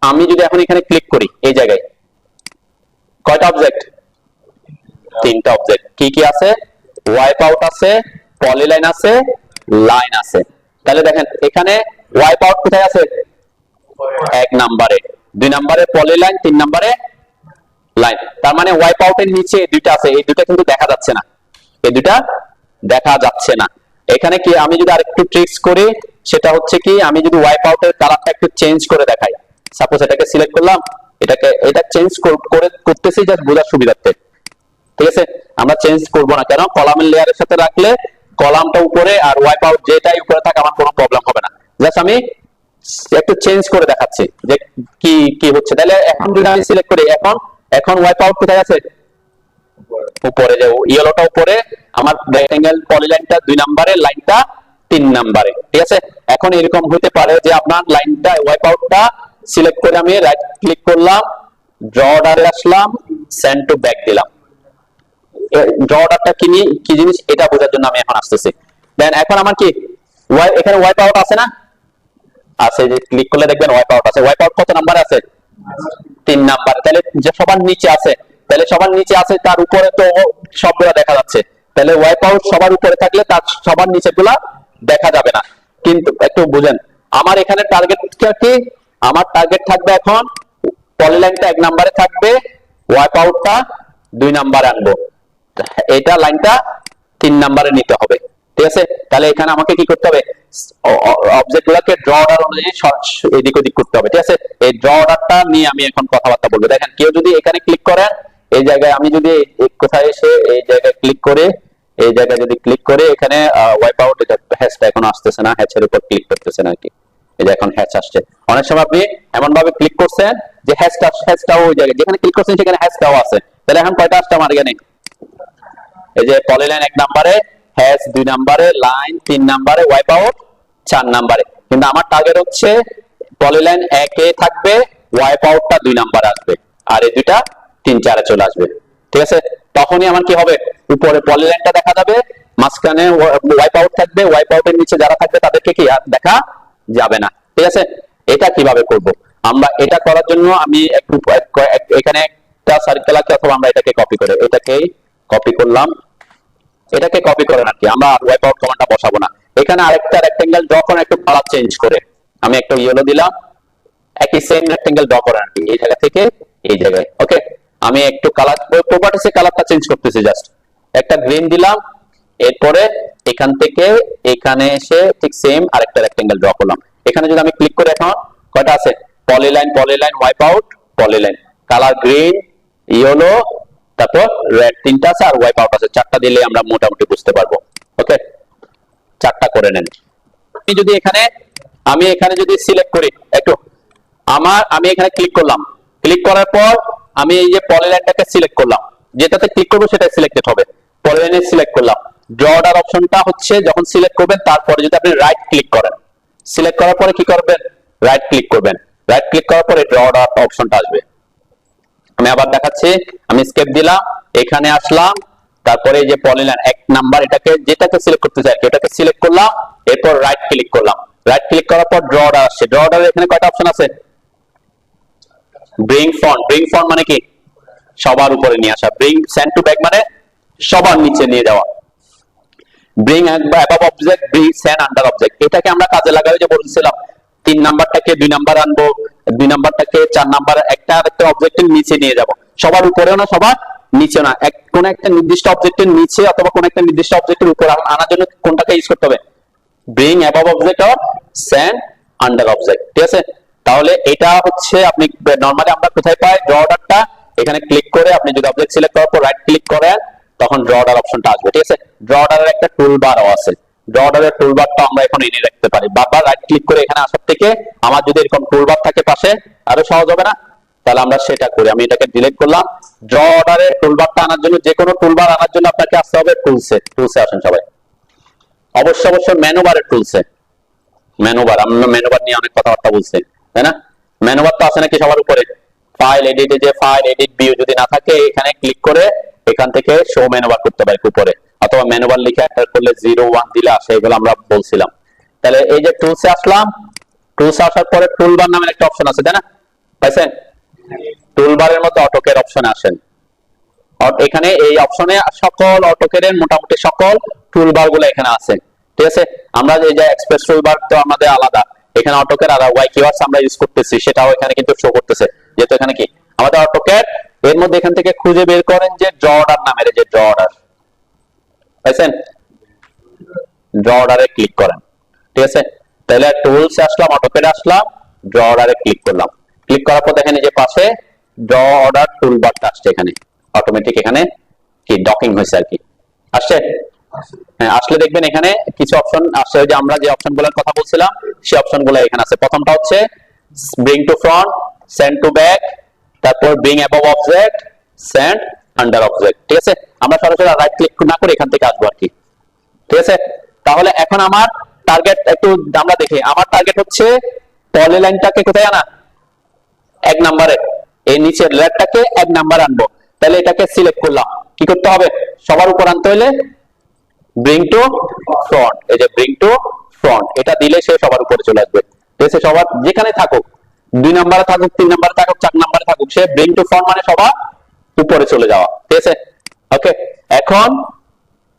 আমি যদি এখন এখানে ক্লিক করি, এই জায়গায় কয়টা অবজেক্ট? তিনটা অবজেক্ট। কি কি আছে? ওয়াইপ আউট আছে, পলিলাইন আছে, লাইন আছে। তাহলে দেখেন এখানে ওয়াইপ আউট কোথায় আছে? 1 নম্বরে, 2 নম্বরে পলিলাইন, 3 নম্বরে লাইন। তার মানে ওয়াইপ আউটের নিচে দুইটা আছে, এই দুটো কিন্তু দেখা যাচ্ছে না, এই দুটা দেখা যাচ্ছে না। এখানে কি আমি যদি আরেকটু ট্রিক্স করি, সেটা হচ্ছে কি আমি যদি ওয়াইপ আউটের কালারটা একটু চেঞ্জ করে দেখাই, সাপোজ এটাকে সিলেক্ট করলাম, এটা চেঞ্জ করতেছি জাস্ট বোঝার সুবিধার্থে, ঠিক আছে। আমরা চেঞ্জ করব না, কেন? কলামের লেয়ারের সাথে রাখলে কলামটা উপরে আর ওয়াইপ আউট যেটাই উপরে থাকে আমার কোনো প্রবলেম হবে না। জাস্ট আমি একটু চেঞ্জ করে দেখাচ্ছি যে কি কি হচ্ছে। তাহলে এখন যদি আমি সিলেক্ট করি, এখন ওয়াইপ আউট কোথায় আছে? উপরে, যে ইয়েলোটা উপরে, আমার রেক্টেঙ্গেল পলিলাইনটা 2 নম্বরে, লাইনটা 3 নম্বরে, ঠিক আছে। এখন এরকম হতে পারে যে আপনার লাইনটা ওয়াইপ আউটটা সিলেক্ট করে আমি রাইট ক্লিক করলাম, ড্র অর্ডারে আসলাম, সেন্ড টু ব্যাক দিলাম। ড্র অর্ডারটা কি জিনিস এটা বোঝার জন্য আমি এখন আসতেছি। দেন এখন আমার কি এখানে ওয়াইপ আউট আছে না? আছে, যে ক্লিক করলে দেখবেন ওয়াইপ আউট আছে। ওয়াইপ আউট কত নম্বরে আছে? 3 নম্বরে। তাহলে যে সবার নিচে আছে, তাহলে সবার নিচে আছে, তার উপরে তো সবগুলা দেখা যাচ্ছে, তাহলে ওয়াইপ আউট সবার উপরে থাকলে তার সবার নিচে গুলা দেখা যাবে না। কিন্তু একটু বুঝেন, আমার এখানে টার্গেট কি, আমার টার্গেট থাকবে এখন পলিলাইনটা 1 নম্বরে থাকবে, ওয়াইপ আউটটা 2 নম্বরে আনবো, এটা লাইনটা 3 নম্বরে নিতে হবে। ঠিক আছে, তাহলে এখানে আমাকে কি করতে হবে, অবজেক্ট গুলাকে ড্র অর্ডার অনুযায়ী এদিক ওদিক করতে হবে। ঠিক আছে, এই ড্র অর্ডারটা নিয়ে আমি এখন কথাবার্তা বলবো। দেখেন, কেউ যদি এখানে ক্লিক করেন, এই জায়গায় আমি যদি কোথায় এসে এই জায়গায় ক্লিক করে, এই জায়গায় যদি ক্লিক করে এখানে ওয়াইপ আউট, এটা হ্যাশটা এখন আসতেছে না, হ্যাশের উপর ক্লিক করতেছেন আর কি, এই যে এখন হ্যাশ আসছে। অনেক সময় আপনি এমন ভাবে ক্লিক করছেন যে হ্যাশটাও ওই জায়গায় যেখানে ক্লিক করছেন সেখানে হ্যাশটাও আছে। তাহলে এখন কয়টা আসছে আমার এখানে, এই যে পলিলাইন 1 নম্বরে, হ্যাশ 2 নম্বরে, লাইন 3 নম্বরে, ওয়াইপ আউট 4 নম্বরে। কিন্তু আমার টার্গেট হচ্ছে পলিলাইন 1 এ থাকবে, ওয়াইপ আউটটা 2 নম্বরে আসবে, আর এই দুইটা 3 4 এ চলে আসবে। ঠিক আছে, তখনই আমার কি হবে, উপরে পলিলাইনটা দেখা যাবে, মাঝখানে ওয়াইপ আউট থাকবে, ওয়াইপ আউটের নিচে যারা থাকবে তাদেরকে কি আর দেখা যাবে না। ঠিক আছে, এটা কিভাবে করব আমরা, এটা করার জন্য আমি একটু এখানে একটা সার্কেল আছে, অথবা আমরা এটাকে কপি করে, এটাকেই কপি করলাম, এটাকে কপি করে নাকি আমরা ওয়াইপ আউট কমান্ডটা বসাবো না। এখানে আরেকটা রেক্টেঙ্গেল ড্র করে একটু কালার চেঞ্জ করে আমি একটা ইয়েলো দিলাম, একই সেম রেক্টেঙ্গেল ড্র করে নাকি এই জায়গা থেকে এই জায়গায়। ওকে, আমি একটু কালার প্রপার্টিসে কালারটা চেঞ্জ করতেছি, জাস্ট একটা গ্রিন দিলাম, এরপরে এখান থেকে এখানে এসে ঠিক সেম আরেকটা রেক্টেঙ্গেল ড্র করলাম। এখানে যদি আমি ক্লিক করে, এখন কয়টা আছে, polyline, polyline, wipe out, polyline, colour green, yellow, তারপর রেড 3টা আছে, আর ওয়াইপ আউট আছে 4টা, দিলে আমরা মোটামুটি বুঝতে পারবো। ওকে, 4টা করে নেন। আমি এখানে যদি সিলেক্ট করি একটু, আমি এখানে ক্লিক করলাম, ক্লিক করার পর আমি এই যে পলিলাইনটাকে সিলেক্ট করলাম, যেটাতে ক্লিক করবো সেটা সিলেক্টেড হবে, পলিলাইনে সিলেক্ট করলাম। ড্র অর্ডার অপশনটা হচ্ছে যখন সিলেক্ট করবেন তারপরে যদি আপনি রাইট ক্লিক করেন, সিলেক্ট করার পরে কি করবেন, রাইট ক্লিক করবেন, রাইট ক্লিক করার পরে ড্র অর্ডার অপশনটা আসবে। আমি আবার দেখাচ্ছি, আমি স্কেপ দিলাম, এখানে আসলাম, তারপরে এই যে পলিলাইন 1 নাম্বার, এটাকে যেটাকে সিলেক্ট করতে চাই এটাকে সিলেক্ট করলাম, এরপর রাইট ক্লিক করলাম, রাইট ক্লিক করার পর ড্র অর্ডার আসছে। ড্র অর্ডারে এখানে কয়টা অপশন আছে, ব্রিং ফন্ট, ব্রিং ফন্ট মানে কি সবার উপরে নিয়ে আসা, ব্রিং সেন্ড টু ব্যাক মানে সবার নিচে নিয়ে যাওয়া, bring above object, bring send under object. এটাকে আমরা কাজে লাগাই, যে বলছিলাম 3 নাম্বারটাকে 2 নাম্বার আনবো, 2 নাম্বারটাকে 4 নাম্বার, একটা অবজেক্টের নিচে নিয়ে যাব, সবার উপরেও না সবার নিচে না, কোন একটা নির্দিষ্ট অবজেক্টের নিচে অথবা কোন একটা নির্দিষ্ট অবজেক্টের উপর আনার জন্য কোনটাকে ইউজ করতে হবে, bring above object or send under object. ঠিক আছে, তাহলে এটা হচ্ছে আপনি নরমালি আমরা কোথায় পাই ড্র অর্ডারটা, এখানে ক্লিক করে আপনি যদি অবজেক্ট সিলেক্ট করার পর রাইট ক্লিক করেন তখন ড্র অর্ডার অপশনটা আসবে। ঠিক আছে, ড্র অর্ডারের একটা টুলবারও আছে, ড্র অর্ডারের টুলবারটা আমরা এখন এনে রাখতে পারি, বারবার রাইট ক্লিক করে এখানে আসার থেকে আমার যদি এরকম টুলবার থাকে পাশে আরো সহজ হবে না, তাহলে আমরা সেটা করি। আমি এটাকে ডিলিট করলাম। ড্র অর্ডারের টুলবারটা আনার জন্য, যে কোনো টুলবার আনার জন্য আপনাকে আসতে হবে টুলসে, টুলসে আসেন সবাই, অবশ্যই মেনু বারের টুলসে, মেনু বার, আমরা মেনু বার নিয়ে অনেক কথাবার্তা বলছি তাই না, মেনু বার তো আছে নাকি সবার উপরে, ফাইল এডিটে যে ফাইল এডিট ভিউ যদি না থাকে এখানে ক্লিক করে এখান থেকে শো মেনু বার করতে পারি উপরে, অথবা মেনু বার লিখে এন্টার করলে 01 দিলে আসে, এগুলো আমরা বলছিলাম। তাহলে এই যে টুলসে আসলাম, টুলসে আসার পরে টুলবার নামের একটা অপশন আছে তাই না, পাইছেন, টুলবারের মধ্যে অটোকের অপশনে আসেন, এখানে এই অপশনে সকল অটোকের মোটামুটি সকল টুলবার গুলো এখানে আছে। ঠিক আছে, আমরা এই যে এক্সপ্রেস টুলবার তো আমাদের আলাদা, এখানে অটোকের আর ওয়াই কিওয়ার্ডস আমরা ইউজ করতেছি, সেটাও এখানে কিন্তু শো করতেছে, যেহেতু এখানে কি আমাদের অটোকের, এর মধ্যে এখান থেকে খুঁজে বের করেন যে ড্র অর্ডার নামের, যে ড্র অর্ডার পাইছেন, ড্র অর্ডারে ক্লিক করেন। ঠিক আছে, তাহলে টুলসে আসলাম, অটোকের আসলাম, ড্র অর্ডারে ক্লিক করলাম, ক্লিক করার পর দেখেন যে পাশে ড্র অর্ডার টুলবারটা আসছে, এখানে অটোমেটিক এখানে কি ডকিং হয়েছে আর কি আসছে। হ্যাঁ, আসলে দেখবেন এখানে কিছু অপশন আসছে, যে আমরা যে অপশনগুলোর কথা বলছিলাম সেই অপশনগুলো এখানে আছে। প্রথমটা হচ্ছে bring to front, send to back, তারপর bring above object, send under object. ঠিক আছে, আমরা সরাসরি রাইট ক্লিক না করে এখান থেকে আসবো আর কি। ঠিক আছে, তাহলে এখন আমার টার্গেট একটু আমরা দেখি, আমার টার্গেট হচ্ছে পলিলাইনটাকে কোথায় আনা, 1 নম্বরে, এই নিচের লেয়ারটাকে 1 নাম্বার আনবো। তাহলে এটাকে সিলেক্ট করলাম, কি করতে হবে, সবার উপর আনতে হলে ব্রিং টু ফ্রন্ট, এই যে ব্রিং টু ফ্রন্ট, এটা দিলে সে সবার উপরে চলে আসবে। ঠিক আছে, সবার যেখানে থাকুক, 2 নম্বরে থাকুক, 3 নম্বরে থাকুক, 4 নম্বরে থাকুক, সে ব্রিং টু ফ্রন্ট মানে সবার উপরে চলে যাওয়া। ঠিক আছে, ওকে, এখন এখন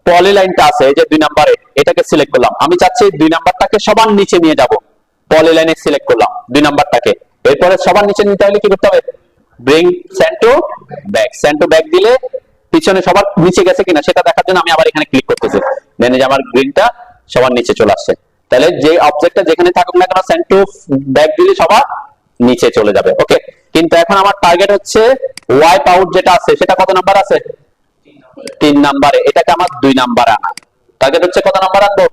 পলিলাইনটা আছে এই যে 2 নম্বরে, এটাকে সিলেক্ট করলাম। আমি চাচ্ছি 2 নাম্বারটাকে সবার নিচে নিয়ে যাব। পলিলাইনে সিলেক্ট করলাম 2 নাম্বারটাকে। এরপরে সবার নিচে নিতে হলে কি করতে হবে? Bring send to back. Send to back দিলে পিছনে সবার নিচে গেছে কিনা সেটা দেখার জন্য আমি আবার এখানে ক্লিক করতেছি। দেন যে আমার গ্রিনটা সবার নিচে চলে আসছে। তাহলে যে অবজেক্টটা যেখানে থাকুক না কেন সেন্ড টু ব্যাক দিলে সবার নিচে চলে যাবে। ওকে, কিন্তু এখন আমার টার্গেট হচ্ছে ওয়াইপ আউট যেটা আছে সেটা কত নাম্বার আছে? 3 নাম্বারে। এটাকে আমার 2 নাম্বারে আনা। টার্গেট হচ্ছে কত নাম্বার আনবো?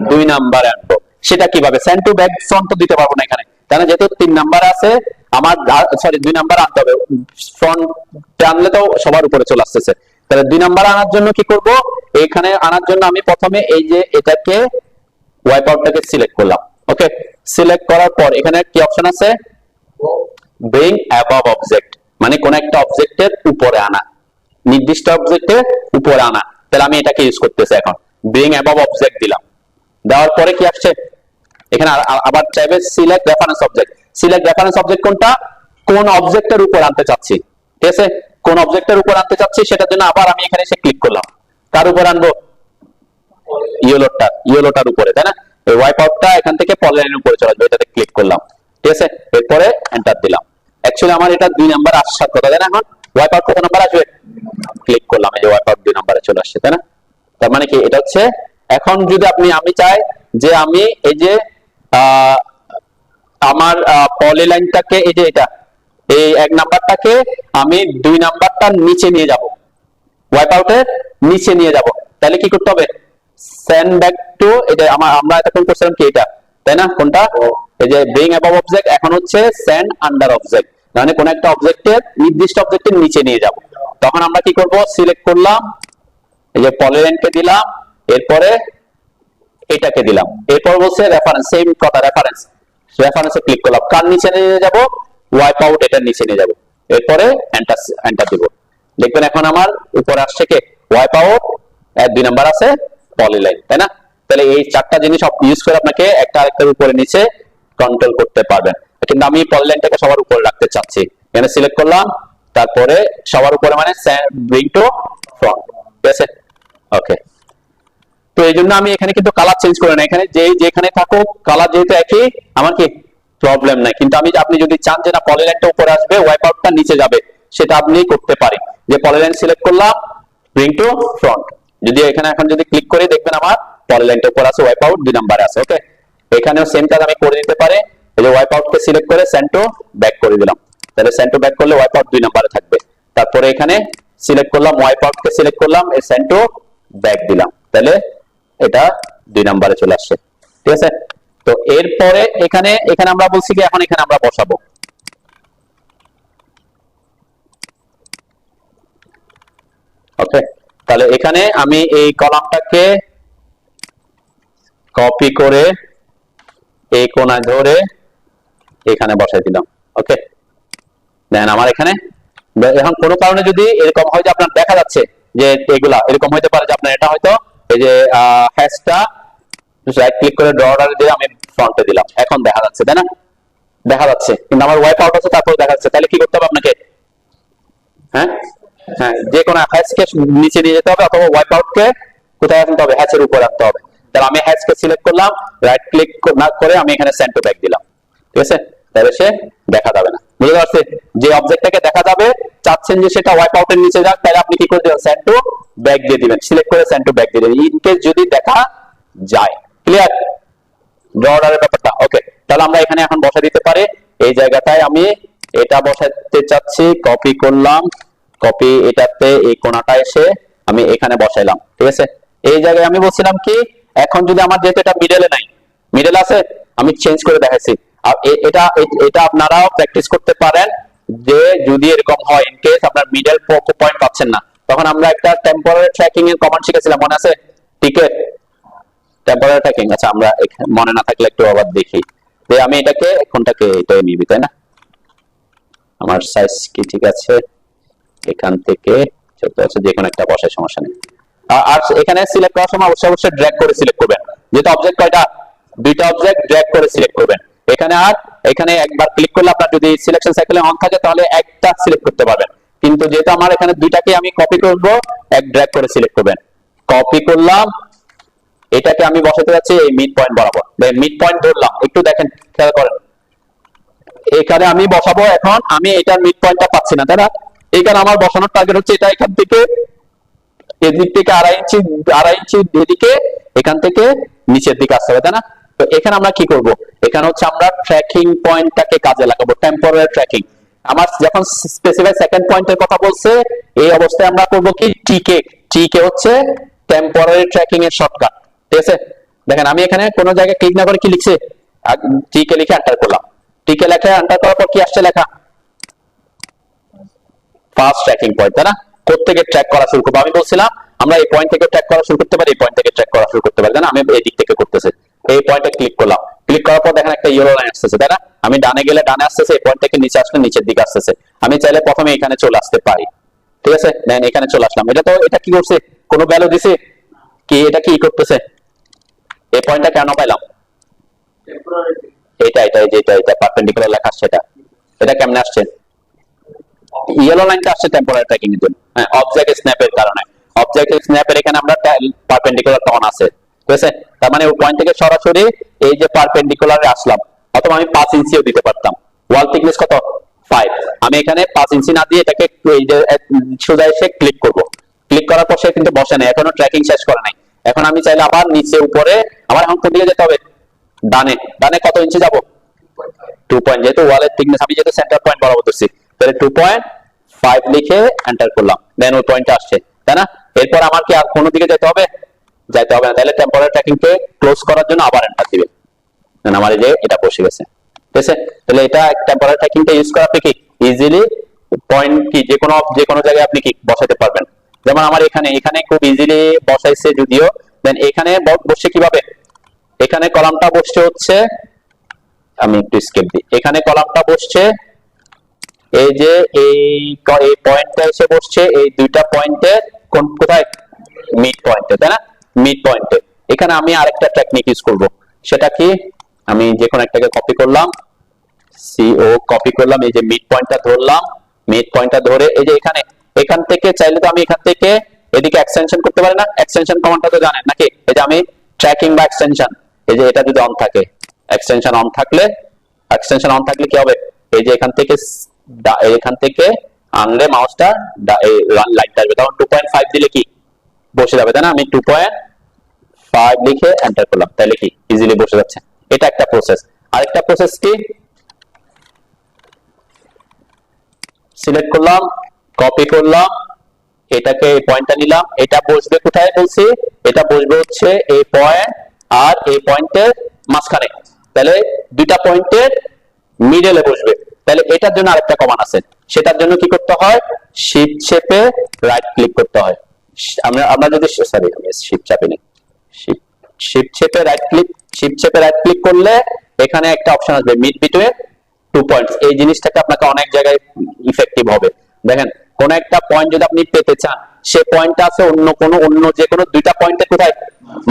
2 নাম্বারে আনবো। সেটা কিভাবে? সেন্ড টু ব্যাক ফ্রন্ট তো দিতে পারবো না এখানে, তাই না? যেহেতু 3 নাম্বার আছে আমার, সরি 2 নাম্বার আনতে হবে। ফ্রন্ট টানলে তো সবার উপরে চলে আসতেছে। তাহলে 2 নাম্বার আনার জন্য কি করব? এখানে আনার জন্য আমি প্রথমে এই যে এটাকে ওয়াইপ আউটটাকে সিলেক্ট করলাম। ওকে, সিলেক্ট করার পর এখানে কি অপশন আছে? ব্রিং অ্যাবভ অবজেক্ট, মানে কোন একটা অবজেক্টের উপরে আনা, নির্দিষ্ট অবজেক্টের উপরে আনা। তাহলে আমি এটাকে ইউজ করতেছি এখন। ব্রিং অ্যাবভ অবজেক্ট দিলাম। দেওয়ার পরে কি আসছে? এখানে আবার চাইবে select reference object. Select reference object কোনটা? কোন অবজেক্টের উপর আনতে চাচ্ছি, ঠিক আছে? কোন অবজেক্টের উপর আনতে চাচ্ছি সেটার জন্য আবার আমি এখানে এসে ক্লিক করলাম। কার উপর আনবো? ইয়েলোটার উপরে, তাই না? এই ওয়াইপ আউটটা এখান থেকে পলিলাইনের উপরে চলে আসবে, এটাতে ক্লিক করলাম, ঠিক আছে? এরপরে এন্টার দিলাম। অ্যাকচুয়ালি আমার এটা 2 নাম্বার আসার কথা, তাই না? এখন ওয়াইপ আউট কত নাম্বার আসবে? ক্লিক করলাম, এই যে ওয়াইপ আউট 2 নাম্বারে চলে আসছে, তাই না? তার মানে কি এটা হচ্ছে এখন যদি আমি চাই যে আমি এই যে আমার পলিলাইনটাকে এই যে এটা এই 1 নাম্বারটাকে আমি 2 নাম্বারটার নিচে নিয়ে যাব, ওয়াইপ আউটের নিচে নিয়ে যাব। তাহলে কি করতে হবে? সেন্ড ব্যাক টু, এটা আমরা এতক্ষণ করছিলাম কি এটা, তাই না? কোনটা? এই যে ব্রিং অ্যাবভ অবজেক্ট, এখন হচ্ছে সেন্ড আন্ডার অবজেক্ট, মানে কোন একটা অবজেক্টের নির্দিষ্ট অবজেক্টের নিচে নিয়ে যাব। তখন আমরা কি করব? সিলেক্ট করলাম, এই যে পলিলাইনকে দিলাম, এরপরে এটাকে দিলাম, এরপর বলছে রেফারেন্স, সেম কথা, রেফারেন্সে ক্লিক করলাম। কার নিচে নিয়ে যাব? ওয়াইপ আউট এটার নিচে নিয়ে যাব। এরপরে এন্টার দিব। দেখবেন এখন আমার উপরে আসছে কি? ওয়াইপ আউট, 2 নাম্বার আছে পলিলাইন, তাই না? তাহলে এই 4টা জিনিস ইউজ করে আপনাকে একটা আরেকটার উপরে নিচে কন্ট্রোল করতে পারবেন। কিন্তু আমি পলিলাইনটাকে সবার উপরে রাখতে চাচ্ছি, এখানে সিলেক্ট করলাম, তারপরে সবার উপরে মানে ব্রিং টু ফ্রন্ট, ঠিক আছে? ওকে, তো এই জন্য আমি এখানে কিন্তু কালার চেঞ্জ করে না, এখানে যেখানে থাকুক কালার যেহেতু একই, আমার কি প্রবলেম নাই। কিন্তু আপনি যদি চান যে না পলিলাইনটা উপরে আসবে ওয়াইপ আউটটা নিচে যাবে, সেটা আপনি করতে পারেন। যে পলিলাইন সিলেক্ট করলাম, ব্রিং টু ফ্রন্ট, যদি এখানে এখন যদি ক্লিক করে দেখবেন আমার পলিলাইনটা উপরে আছে, ওয়াইপ আউট 2 নাম্বারে আছে। ওকে, এখানেও সেম কাজ আমি করে দিতে পারি। এই যে ওয়াইপ আউটকে সিলেক্ট করে সেন্ড টু ব্যাক করে দিলাম, তাহলে সেন্ড টু ব্যাক করলে ওয়াইপ আউট 2 নাম্বারে থাকবে। তারপরে এখানে সিলেক্ট করলাম, ওয়াইপ আউটকে সিলেক্ট করলাম, এই সেন্ড টু ব্যাক দিলাম, তাহলে এটা 2 নাম্বারে চলে আসছে, ঠিক আছে? তো এরপরে এখানে আমরা বলছি কি এখন এখানে আমরা বসাবো। ওকে, তাহলে এখানে আমি এই কলামটাকে কপি করে এই কোণায় ধরে এখানে বসাই দিলাম। ওকে, দেন আমার এখানে এখন কোনো কারণে যদি এরকম হয় যে আপনার দেখা যাচ্ছে যে এগুলা এরকম হইতে পারে যে আপনার এটা হয়তো এই যে হ্যাশটা রাইট ক্লিক করে ড্র অর্ডার দিয়ে আমি ফ্রন্টে দিলাম, এখন দেখা যাচ্ছে, তাই না? দেখা যাচ্ছে, কিন্তু আমার ওয়াইপ আউট আছে তারপর দেখা যাচ্ছে। তাহলে কি করতে হবে আপনাকে? হ্যাঁ, যে কোনো হ্যাশকে নিচে নিয়ে যেতে হবে, অথবা ওয়াইপ আউটকে কোথায় আনতে হবে? হ্যাশের উপর আনতে হবে। তাহলে আমি হ্যাশকে সিলেক্ট করলাম, রাইট ক্লিক না করে আমি এখানে সেন্ড টু ব্যাক দিলাম, ঠিক আছে? তাহলে সে দেখা যাবে না, বুঝতে পারছেন? যে অবজেক্টটাকে দেখা যাবে চাচ্ছেন যে সেটা ওয়াইপ আউটের নিচে যাক, তাহলে আপনি কি করে দিবেন? সেন্ড টু ব্যাক দিয়ে দিবেন, সিলেক্ট করে সেন্ড টু ব্যাক দিয়ে দিবেন, ইন কেস যদি দেখা যায়। ক্লিয়ার ড্র অর্ডারের ব্যাপারটা? ওকে, তাহলে আমরা এখানে এখন বসা দিতে পারি। এই জায়গাটায় আমি এটা বসাতে চাচ্ছি, কপি করলাম, কপি এটাতে এই কোণাটা এসে আমি এখানে বসাইলাম, ঠিক আছে? এই জায়গায় আমি বলছিলাম কি এখন যদি আমার যেহেতু এটা মিডলে নাই, মিডল আছে, আমি চেঞ্জ করে দেখাইছি। আর এটা আপনারাও প্র্যাকটিস করতে পারেন যে যদি এরকম হয় ইন কেস আপনার মিডল পয়েন্ট পাচ্ছেন না, তখন আমরা একটা টেম্পোরারি ট্র্যাকিং এর কমান্ড শিখেছিলাম, মনে আছে? Ticket temporary tracking. আচ্ছা, আমরা মনে না থাকলে একটু আবার দেখি যে আমি এটাকে কোনটাকে এটাই নিবি, তাই না? আমার সাইজ কি ঠিক আছে? এখান থেকে চলতে আছে, যে কোনো একটা বসায় সমস্যা নেই। আর এখানে সিলেক্ট করার সময় অবশ্যই ড্র্যাগ করে সিলেক্ট করবেন, যেহেতু অবজেক্ট কয়টা? 2টা অবজেক্ট, ড্র্যাগ করে সিলেক্ট করবেন। এখানে একবার ক্লিক করলে আপনার যদি সিলেকশন সাইকেলে অন থাকে তাহলে একটা সিলেক্ট করতে পারবেন, কিন্তু যেহেতু আমার এখানে দুইটাকে আমি কপি করব, এক ড্র্যাগ করে সিলেক্ট করবেন, কপি করলাম, এটাকে আমি বসাতে যাচ্ছি এই মিড পয়েন্ট বরাবর। মিড পয়েন্ট ধরলাম, একটু দেখেন, খেয়াল করেন, এখানে আমি বসাবো। এখন আমি এটার মিড পয়েন্টটা পাচ্ছি না, তাই না? এখানে আমার বসানোর টার্গেট হচ্ছে এটা এখান থেকে এদিক থেকে 2.5 ইঞ্চি এদিকে, এখান থেকে নিচের দিকে আসতে হবে, তাই না? তো এখানে আমরা কি করব, এখানে হচ্ছে আমরা ট্র্যাকিং পয়েন্টটাকে কাজে লাগাবো, টেম্পোরারি ট্র্যাকিং। আমার যখন স্পেসিফাই সেকেন্ড পয়েন্টের কথা বলছে, এই অবস্থায় আমরা করব কি, টিকে। টিকে হচ্ছে টেম্পোরারি ট্র্যাকিং এর শর্টকাট, ঠিক আছে? দেখেন আমি এখানে কোনো জায়গায় ক্লিক না করে কি লিখছে, টিকে লিখে এন্টার করলাম। টিকে লেখা এন্টার করার পর কি আসছে লেখা, ফার্স্ট ট্র্যাকিং পয়েন্ট, তাই না? কোত্থেকে ট্র্যাক করা শুরু করবো, আমি বলছিলাম আমরা এই পয়েন্ট থেকে ট্র্যাক করা শুরু করতে পারি, এই পয়েন্ট থেকে ট্র্যাক করা শুরু করতে পারি, তাই না? আমি এই দিক থেকে করতেছি, এই পয়েন্টে ক্লিক করলাম, ক্লিক করার পর দেখেন একটা ইয়েলো লাইন আসতেছে, তাই না? আমি ডানে গেলে ডানে আসতেছে, এই পয়েন্ট থেকে নিচে আসলে নিচের দিকে আসতেছে। আমি চাইলে প্রথমে এখানে চলে আসতে পারি, ঠিক আছে? দেন এখানে চলে আসলাম। এটা কি করছে, কোনো ভ্যালু দিছে কি, এটা কি করতেছে, এই পয়েন্টটা কেন পাইলাম, এটা পারপেন্ডিকুলার লেখা আসছে, এটা কেমনে আসছে, ইয়েলো লাইনটা আসছে টেম্পোরারি ট্র্যাকিং এর জন্য, হ্যাঁ, অবজেক্ট স্ন্যাপের কারণে। অবজেক্ট স্ন্যাপের এখানে আমরা পারপেন্ডিকুলার টন আছে, ঠিক আছে? তার মানে ওই পয়েন্ট থেকে সরাসরি এই যে পারপেন্ডিকুলারে আসলাম, অথবা আমি 5 ইঞ্চিও দিতে পারতাম। ওয়াল থিকনেস কত, 5। আমি এখানে 5 ইঞ্চি না দিয়ে এটাকে এই যে সোজা এসে ক্লিক করব। ক্লিক করার পর সে কিন্তু বসে নাই, এখনো ট্র্যাকিং শেষ করে নাই। এখন আমি চাইলে আবার নিচে উপরে, আমার এখন কোন দিকে যেতে হবে, ডানে। ডানে কত ইঞ্চি যাব, 2 পয়েন্ট, যেহেতু ওয়ালের থিকনেস আমি যেহেতু সেন্টার পয়েন্ট বরাবর ধরছি, তাহলে 2.5 লিখে এন্টার করলাম, দেন ওই পয়েন্টটা আসছে, তাই না? এরপর আমার কি আর কোনো দিকে যেতে হবে, যাইতে হবে না। তাহলে টেম্পোরারি ট্র্যাকিং কে ক্লোজ করার জন্য আবার এন্টার দিবেন, দেন আমার এই যে এটা বসে গেছে, ঠিক আছে? তাহলে এটা টেম্পোরারি ট্র্যাকিং কে ইউজ করে আপনি কি ইজিলি পয়েন্ট কি যে কোনো জায়গায় আপনি কি বসাতে পারবেন। যেমন আমার এখানে খুব ইজিলি বসাইছে যদিও, দেন এখানে বসে কিভাবে, এখানে কলামটা বসছে হচ্ছে, আমি একটু স্কেপ দিই, এখানে কলামটা বসছে এই যে এই পয়েন্টটা এসে বসছে এই দুইটা পয়েন্টে, কোথায়, মিড পয়েন্টে, তাই না? মিড পয়েন্টে। এখানে আমি আরেকটা টেকনিক ইউজ করব, সেটা কি, আমি যে কোনো একটাকে কপি করলাম, কপি করলাম, এই যে মিড পয়েন্টটা ধরলাম, মিড পয়েন্টটা ধরে এই যে এখান থেকে চাইলে তো আমি এখান থেকে এদিকে এক্সটেনশন করতে পারি না, এক্সটেনশন কমান্ডটা তো জানেন নাকি? এই যে আমি ট্র্যাকিং বা এক্সটেনশন, এই যে এটা যদি অন থাকে, এক্সটেনশন অন থাকলে কি হবে, এই যে এখান থেকে আনলে মাউসটা লাইটটা আসবে, তখন 2.5 দিলে কি বসে যাবে, তাই না? আমি 2.5 লিখে এন্টার করলাম, তাহলে কি ইজিলি বসে যাচ্ছে। এটা একটা প্রসেস। আরেকটা প্রসেস কি, সিলেক্ট করলাম, কপি করলাম, এটাকে এই পয়েন্টটা নিলাম, এটা বসবে কোথায় বলছি, এটা বসবে হচ্ছে এই পয়েন্ট আর এই পয়েন্টের মাঝখানে, তাহলে দুইটা পয়েন্টের মিডলে বসবে। তাহলে এটার জন্য আরেকটা কমান্ড আছে, সেটার জন্য কি করতে হয়, শিফট চেপে রাইট ক্লিক করতে হয়। আমরা যদি সরি আমি শিফট চাপে নেই, শিফট চেপে রাইট ক্লিক করলে এখানে একটা অপশন আসবে মিড বিটুইন 2 পয়েন্টস। এই জিনিসটাকে আপনাকে অনেক জায়গায় ইফেক্টিভ হবে। দেখেন কোন একটা পয়েন্ট যদি আপনি পেতে চান, সে পয়েন্টটা আছে অন্য যে কোনো দুইটা পয়েন্টের কোথায়,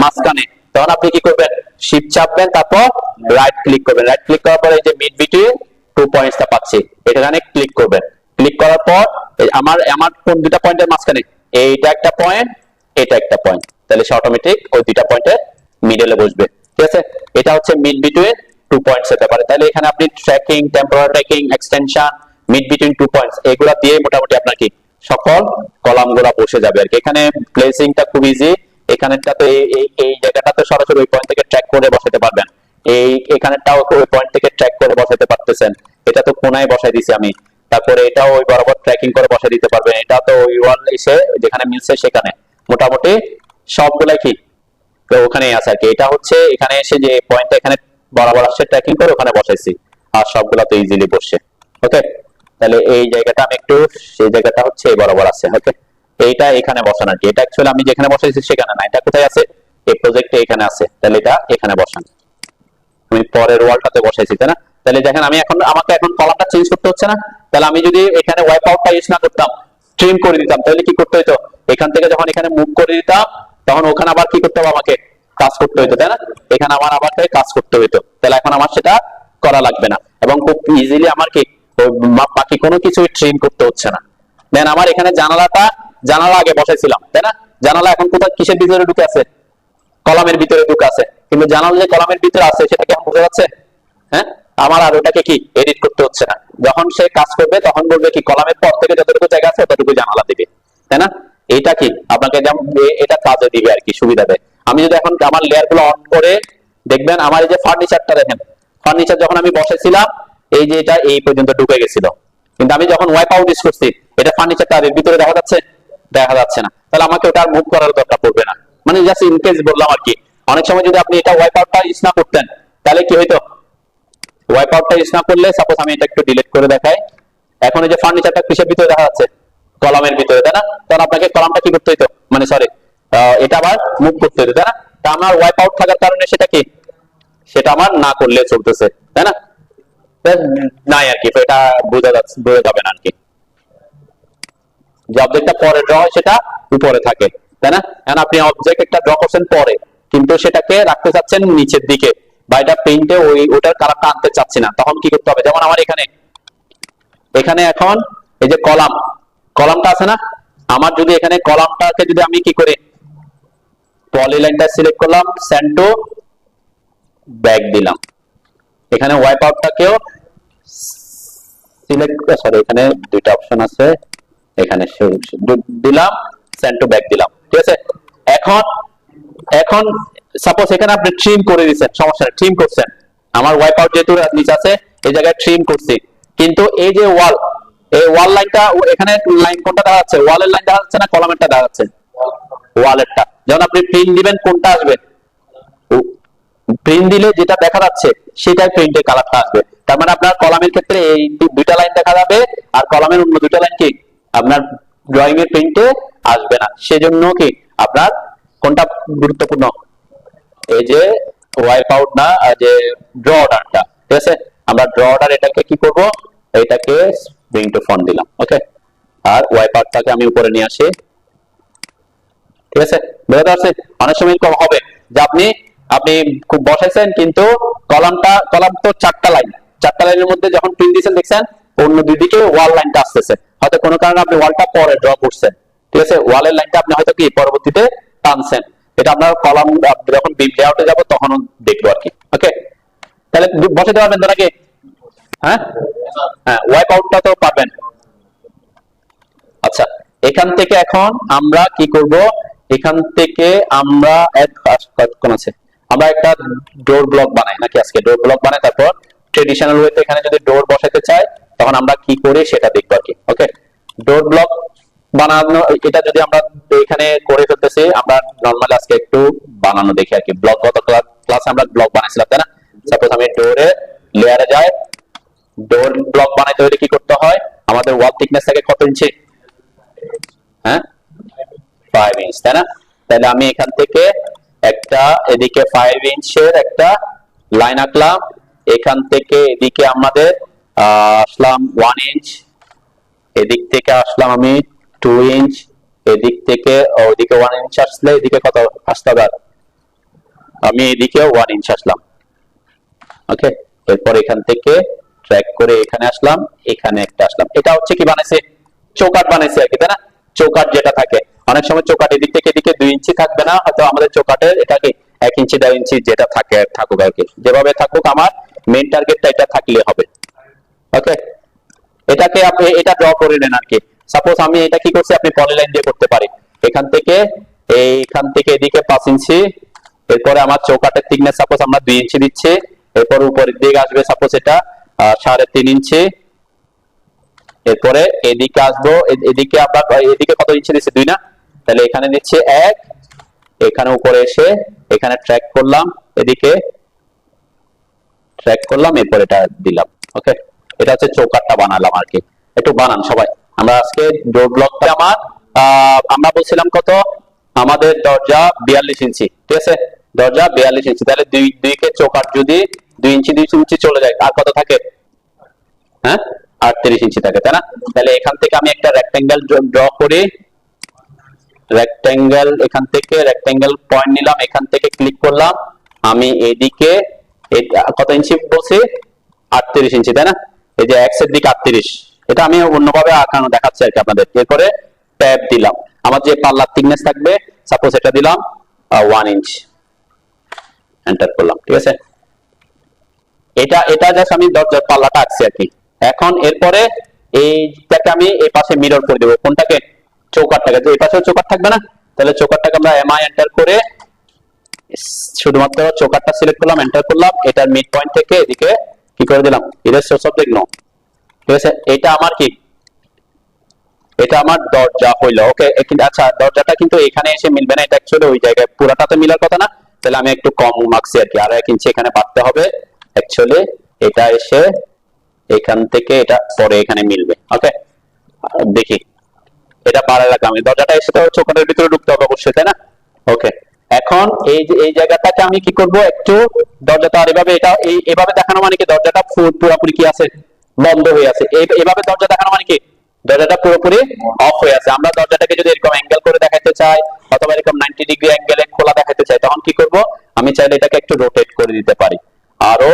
মাঝখানে, তখন আপনি কি করবেন, শিফট চাপবেন, তারপর রাইট ক্লিক করবেন। রাইট ক্লিক করার পর এই যে মিড বিটুইন 2 পয়েন্টসটা পাচ্ছি, এখানে ক্লিক করবেন। ক্লিক করার পর আমার কোন দুইটা পয়েন্টের মাঝখানে, এইটা একটা পয়েন্ট, এটা একটা পয়েন্ট, তাহলে সে অটোমেটিক ওই দুইটা পয়েন্টের মিডলে বসবে, ঠিক আছে? এটা হচ্ছে মিড বিটুইন 2 পয়েন্টস হতে পারে। তাহলে এখানে আপনি tracking, temporary tracking, extension, mid between 2 points, এগুলা দিয়ে মোটামুটি আপনার কি সকল কলামগুলা বসে যাবে আর কি। এখানে প্লেসিংটা খুব ইজি, এখানেরটাতে এই জায়গাটাতে সরাসরি ওই পয়েন্ট থেকে ট্র্যাক করে বসাতে পারবেন, এখানেরটাও ওই পয়েন্ট থেকে ট্র্যাক করে বসাতে পারতেছেন। এটা তো কোনায় বসাই দিছি আমি, তারপরে এটাও ওই বরাবর ট্র্যাকিং করে বসাই দিতে পারবেন। এটা তো ওই ওয়াল এসে যেখানে মিলছে সেখানে, মোটামুটি সবগুলাই কি তো ওখানেই আছে আর কি। এটা হচ্ছে এখানে এসে যে পয়েন্টটা এখানে বরাবর আসছে ট্র্যাকিং করে ওখানে বসাইছি, আর সবগুলা তো ইজিলি বসছে। ওকে, তাহলে এই জায়গাটা আমি একটু, সেই জায়গাটা হচ্ছে এই বরাবর আছে। ওকে, এইটা এখানে বসানো আর কি। এটা অ্যাকচুয়ালি আমি যেখানে বসাইছি সেখানে না, এটা কোথায় আছে, এই প্রজেক্টে এখানে আছে, তাহলে এটা এখানে বসান। আমি পরের ওয়ালটাতে বসাইছি, তাই না? তাহলে দেখেন আমাকে এখন কলামটা চেঞ্জ করতে হচ্ছে না। তাহলে আমি যদি এখানে ওয়াইপ আউটটা ইউজ না করতাম, ট্রিম করে দিতাম, তাহলে কি করতে হতো, এখান থেকে যখন এখানে মুভ করে দিতাম তখন ওখানে আবার কি করতে হবে, আমাকে কাজ করতে হতো, তাই না? এখানে আবার কাজ করতে হতো। তাহলে এখন আমার সেটা করা লাগবে না, এবং খুব ইজিলি আমার কি বাকি কোনো কিছু ট্রিম করতে হচ্ছে না। দেন আমার এখানে জানালা আগে বসাইছিলাম, তাই না? জানালা এখন কোথায় কিসের ভিতরে ঢুকে আছে? কলামের ভিতরে ঢুকে আছে। কিন্তু জানালা যে কলামের ভিতরে আছে সেটা কি বোঝা যাচ্ছে? হ্যাঁ, আমার আর ওটাকে কি এডিট করতে হচ্ছে না। যখন সে কাজ করবে তখন বলবে কি কলামের পর থেকে যতটুকু জায়গা আছে ততটুকু জানালা দিবে, তাই না? এটা কি আপনাকে যেমন এটা কাজে দিবে আর কি, সুবিধা দেয়। আমি যদি এখন আমার লেয়ার গুলো অন করে দেখবেন, আমার এই যে ফার্নিচারটা দেখেন, ফার্নিচার যখন আমি বসাইছিলাম এই যে এটা এই পর্যন্ত ঢুকে গেছিল, কিন্তু আমি যখন ওয়াইপ আউট ইউজ করছি এটা ফার্নিচারটা এর ভিতরে দেখা যাচ্ছে? দেখা যাচ্ছে না। তাহলে আমাকে ওটা মুভ করার দরকার পড়বে না। মানে জাস্ট ইন কেস বললাম আর কি। অনেক সময় যদি আপনি এটা ওয়াইপ আউটটা ইউজ না করতেন তাহলে কি হইতো? ওয়াইপ আউটটা ইউজ না করলে, সাপোজ আমি এটা একটু ডিলিট করে দেখাই, এখন এই যে ফার্নিচারটা কিসের ভিতরে দেখা যাচ্ছে? কলামের ভিতরে, তাই না? তখন আপনাকে কলামটা কি করতে হইতো, মানে সরি এটা আবার মুভ করতে হইতো, তাই না? তা আমার ওয়াইপ আউট থাকার কারণে সেটা কি, সেটা আমার না করলে চলতেছে, তাই না? নাই আর কি, এটা বোঝা যাবে না আর কি। যে অবজেক্টটা পরে ড্র হয় সেটা উপরে থাকে, তাই না? এখন আপনি অবজেক্ট একটা ড্র করছেন পরে, কিন্তু সেটাকে রাখতে চাচ্ছেন নিচের দিকে, বা এটা পেইন্টে ওটার কালারটা আনতে চাচ্ছি না, তখন কি করতে হবে? যেমন আমার এখানে এখন এই যে কলামটা আছে না, আমার যদি এখানে কলামটাকে যদি আমি কি করি, পলিলাইনটা সিলেক্ট করলাম, সেন্ড টু ব্যাক দিলাম, এখানে ওয়াইপ আউটটাকেও সিলেক্ট, সরি এখানে দুইটা অপশন আছে, এখানে দিলাম, সেন্ড টু ব্যাক দিলাম, ঠিক আছে? এখন সাপোজ এখানে আপনি ট্রিম করে দিচ্ছেন, সমস্যা নেই, ট্রিম করছেন, আমার ওয়াইপ আউট যেহেতু নিচে আছে এই জায়গায় ট্রিম করছি, কিন্তু এই যে এই ওয়াল লাইনটা, এখানে লাইন কোনটা দেখা যাচ্ছে? ওয়ালের লাইন দেখা যাচ্ছে না কলামেরটা দেখা যাচ্ছে? ওয়ালেরটা। যখন আপনি প্রিন্ট দিবেন কোনটা আসবে? প্রিন্ট দিলে যেটা দেখা যাচ্ছে সেটাই প্রিন্টের কালারটা আসবে। তার মানে আপনার কলামের ক্ষেত্রে এই দুইটা লাইন দেখা যাবে, আর কলামের অন্য দুইটা লাইন কি আপনার ড্রয়িং এর প্রিন্টে আসবে না। সেজন্য কি আপনার কোনটা গুরুত্বপূর্ণ? এই যে ওয়াইপ আউট না, যে ড্র অর্ডারটা, ঠিক আছে? আমরা ড্র অর্ডার এটাকে কি করব, এটাকে ব্রিং টু ফ্রন্ট দিলাম, ওকে? আর ওয়াইপ আউটটাকে আমি উপরে নিয়ে আসি, ঠিক আছে? বুঝতে পারছেন? অনেক সময় হবে যে আপনি খুব বসাইছেন, কিন্তু কলাম তো চারটা লাইনের মধ্যে যখন প্রিন্ট দিয়েছেন দেখছেন অন্য দুই দিকে ওয়াল লাইনটা আসতেছে, হয়তো কোনো কারণে আপনি ওয়ালটা পরে ড্র করছেন, ঠিক আছে? ওয়ালের লাইনটা আপনি হয়তো কি পরবর্তীতে টানছেন, এটা আপনার কলাম যখন বিম লেআউটে যাব তখন দেখবো আর কি, ওকে? তাহলে বসাতে পারবেন তো নাকি? হ্যাঁ হ্যাঁ, ওয়াইপ আউটটা তো পারবেন। আচ্ছা, এখান থেকে এখন আমরা কি করব, এখান থেকে আমরা কোন আছে, আমরা একটা ডোর ব্লক বানাই নাকি? আজকে ডোর ব্লক বানাই, তারপর ট্রেডিশনাল ওয়েতে এখানে যদি ডোর বসাতে চাই তখন আমরা কি করি সেটা দেখবো আর কি, ওকে? ডোর ব্লক বানানো, এটা যদি আমরা এখানে করে ফেলতেছি, আমরা নরমালি আজকে একটু বানানো দেখি আর কি। ব্লক গত ক্লাসে আমরা ব্লক বানাইছিলাম, তাই না? সাপোজ আমি ডোরে লেয়ারে যাই, ডোর ব্লক বানাইতে হলে কি করতে হয়? আমাদের ওয়াল থিকনেস থাকে কত ইঞ্চি? হ্যাঁ, 5 ইঞ্চ, তাই না? তাহলে আমি এখান থেকে একটা এদিকে 5 ইঞ্চের একটা লাইন আঁকলাম, এখান থেকে এদিকে আমাদের আসলাম 1 ইঞ্চ, এদিক থেকে আসলাম আমি 2 ইঞ্চ, এদিক থেকে ওদিকে 1 ইঞ্চ আসলে এদিকে কত আসতে হবে? আমি এদিকে 1 ইঞ্চ আসলাম, ওকে? এরপর এখান থেকে ট্র্যাক করে এখানে আসলাম, এখানে একটা আসলাম। এটা হচ্ছে কি বানাইছে? চৌকাট বানাইছে আর কি, তাই না? চৌকাট যেটা থাকে, অনেক সময় চৌকাট এদিক থেকে এদিকে 2 ইঞ্চি থাকবে না, হয়তো আমাদের চৌকাটের এটা কি 1 ইঞ্চি 1.5 ইঞ্চি যেটা থাকে থাকুক আর কি, যেভাবে থাকুক আমার মেইন টার্গেটটা এটা থাকলে হবে, ওকে? এটাকে আপনি এটা ড্র করে নেন আর কি। সাপোজ আমি এটা কি করছি, আপনি পলিলাইন দিয়ে করতে পারি, এখান থেকে এদিকে 5 ইঞ্চি, এরপরে আমার চৌকাটের থিকনেস সাপোজ আমরা 2 ইঞ্চি দিচ্ছি, এরপর উপরের দিকে আসবে সাপোজ এটা 3.5 ইঞ্চি, এরপরে এদিকে আসবো, এদিকে আমরা এদিকে কত ইঞ্চি দিচ্ছি? 2 না? তাহলে এখানে নিচ্ছে 1, এখানে উপরে এসে এখানে ট্র্যাক করলাম, এদিকে ট্র্যাক করলাম, এরপর এটা দিলাম, ওকে? এটা হচ্ছে চৌকাটটা বানালাম আর কি। একটু বানান সবাই। আমরা আজকে ডোর ব্লকটা আমরা বলছিলাম কত, আমাদের দরজা 42 ইঞ্চি, ঠিক আছে? দরজা 42 ইঞ্চি, তাহলে দুই কে চৌকাট যদি 2 ইঞ্চি 2 ইঞ্চি চলে যায় আর কত থাকে? হ্যাঁ, 38 ইঞ্চি থাকে, তাই না? তাহলে এখান থেকে আমি একটা রেক্টেঙ্গেল ড্র করি, রেক্টেঙ্গেল, এখান থেকে রেক্টেঙ্গেল পয়েন্ট নিলাম, এখান থেকে ক্লিক করলাম, আমি এদিকে কত ইঞ্চি বলছি? 38 ইঞ্চি, তাই না? এই যে এক্স এর দিকে 38, এটা আমি অন্যভাবে আঁকানো দেখাচ্ছি আর কি আপনাদের। এরপরে ট্যাব দিলাম, আমার যে পাল্লার থিকনেস থাকবে সাপোজ এটা দিলাম 1 ইঞ্চ, এন্টার করলাম, ঠিক আছে। এটা এটা জাস্ট আমি দরজার পাল্লাটা আঁকছি আর কি। এখন এরপরে এইটাকে আমি এই পাশে মিরর করে দেবো, কোনটাকে, চৌকাটটাকে, যে এই পাশেও চৌকাট থাকবে না, তাহলে চৌকাটটাকে আমরা এমআই এন্টার করে শুধুমাত্র চৌকাটটা সিলেক্ট করলাম, এন্টার করলাম, এটার মিড পয়েন্ট থেকে এদিকে কি করে দিলাম, ইরেজ সোর্স অফ দেখনো, ঠিক আছে। এটা আমার কি, এটা আমার দরজা হইলো, ওকে। আচ্ছা দরজাটা কিন্তু এখানে এসে মিলবে না, এটা অ্যাকচুয়ালি ওই জায়গায় পুরাটা তো মিলার কথা না, তাহলে আমি একটু কম মার্কছি আর কি, আর 1 ইঞ্চি এখানে বাড়তে হবে। অ্যাকচুয়ালি এটা এসে এখান থেকে এটা পরে এখানে মিলবে, ওকে। দেখি এটা বাড়ায় রাখলাম, দরজাটা এসে তো চৌকাটের ভিতরে ঢুকতে হবে অবশ্যই, তাই না, ওকে। এখন এই যে এই জায়গাটাকে আমি কি করব, একটু দরজাটা আর এভাবে, এটা এভাবে দেখানো মানে কি, দরজাটা পুরোপুরি কি আছে, বন্ধ হয়ে আছে। এভাবে দরজা দেখানো মানে কি, দরজাটা পুরোপুরি অফ হয়ে আছে। আমরা দরজাটাকে যদি এরকম অ্যাঙ্গেল করে দেখাতে চাই অথবা এরকম 90 ডিগ্রি অ্যাঙ্গেলে খোলা দেখাতে চাই, তখন কি করব, আমি চাইলে এটাকে একটু রোটেট করে দিতে পারি, আরো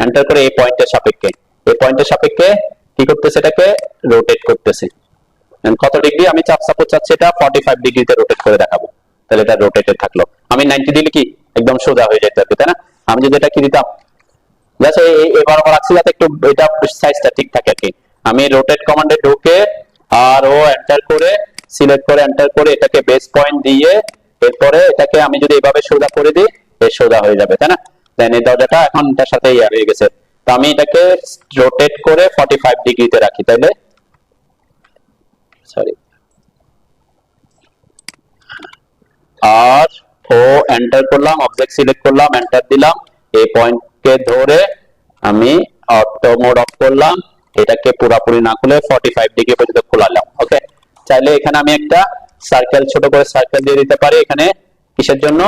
এন্টার করে এই পয়েন্টের সাপেক্ষে, এই পয়েন্টের সাপেক্ষে কি করতেছে, এটাকে রোটেট করতেছে। কত ডিগ্রি আমি সাপোজ চাচ্ছি এটা 45 ডিগ্রিতে রোটেট করে দেখাবো, তাহলে এটা রোটেটেড থাকলো। আমি 90 দিলে কি একদম সোজা হয়ে যেত, তাই না। আমি যদি এটা কি দিতাম, জাস্ট এই বরাবর রাখছি যাতে একটু এটা সাইজটা ঠিক থাকে আর কি। আমি রোটেট কমান্ডে ঢুকে আর ও এন্টার করে সিলেক্ট করে এন্টার করে এটাকে বেস পয়েন্ট দিয়ে এরপরে এটাকে আমি যদি এভাবে সোজা করে দিই, এর সোজা হয়ে যাবে, তাই না। দেন এই দরজাটা এখন এটার সাথে হয়ে গেছে, তো আমি এটাকে রোটেট করে 45 ডিগ্রিতে রাখি, তাইলে সরি, আর ও এন্টার করলাম, অবজেক্ট সিলেক্ট করলাম, এন্টার দিলাম, এই পয়েন্টকে ধরে আমি অটো মোড অফ করলাম, এটাকে পুরোপুরি না খুলে 45 ডিগ্রি পর্যন্ত খোলালাম, ওকে। চাইলে এখানে আমি একটা সার্কেল, ছোট করে সার্কেল দিয়ে দিতে পারি এখানে, কিসের জন্য,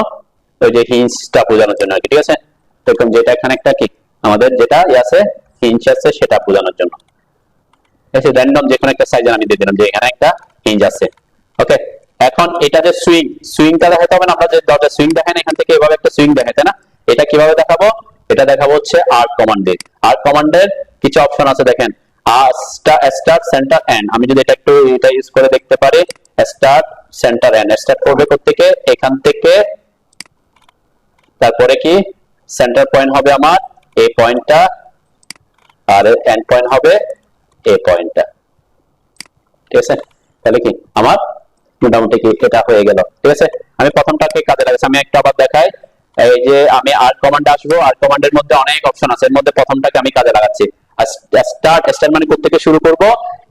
ওই যে হিঞ্জটা বোঝানোর জন্য আর কি, ঠিক আছে। এরকম যেটা এখানে একটা কি আমাদের যেটা আছে হিঞ্জ আছে সেটা বোঝানোর জন্য, ঠিক আছে। র্যান্ডম যে কোনো একটা সাইজের আমি দিয়ে দিলাম যে এখানে একটা হিঞ্জ আছে, ওকে। এখন এটা যে সুইংটা দেখাতে হবে না, আমরা যে দরজা সুইং দেখাই না, এখান থেকে এভাবে একটা সুইং দেখাই, তাই না। এটা কিভাবে দেখাবো, এটা দেখাবো হচ্ছে আর্ক কমান্ডে। আর্ক কমান্ডের কিছু অপশন আছে দেখেন, স্টার্ট সেন্টার এন্ড, আমি যদি এটা একটু এটা ইউজ করে দেখতে পারি, স্টার্ট সেন্টার এন্ড, স্টার্ট করবে থেকে এখান থেকে, তারপরে কি সেন্টার পয়েন্ট হবে আমার এই পয়েন্টটা, আর এন্ড পয়েন্ট হবে এই পয়েন্টটা, ঠিক আছে। তাহলে কি আমার মোটামুটি কি এটা হয়ে গেল, ঠিক আছে। আমি প্রথমটাকে কাজে লাগাচ্ছি, আমি একটা আবার দেখাই। এই যে আমি আর্ক কমান্ডে আসবো, আর্ক কমান্ডের মধ্যে অনেক অপশন আছে, এর মধ্যে প্রথমটাকে আমি কাজে লাগাচ্ছি। স্টার্ট মানে কোথা থেকে শুরু করব,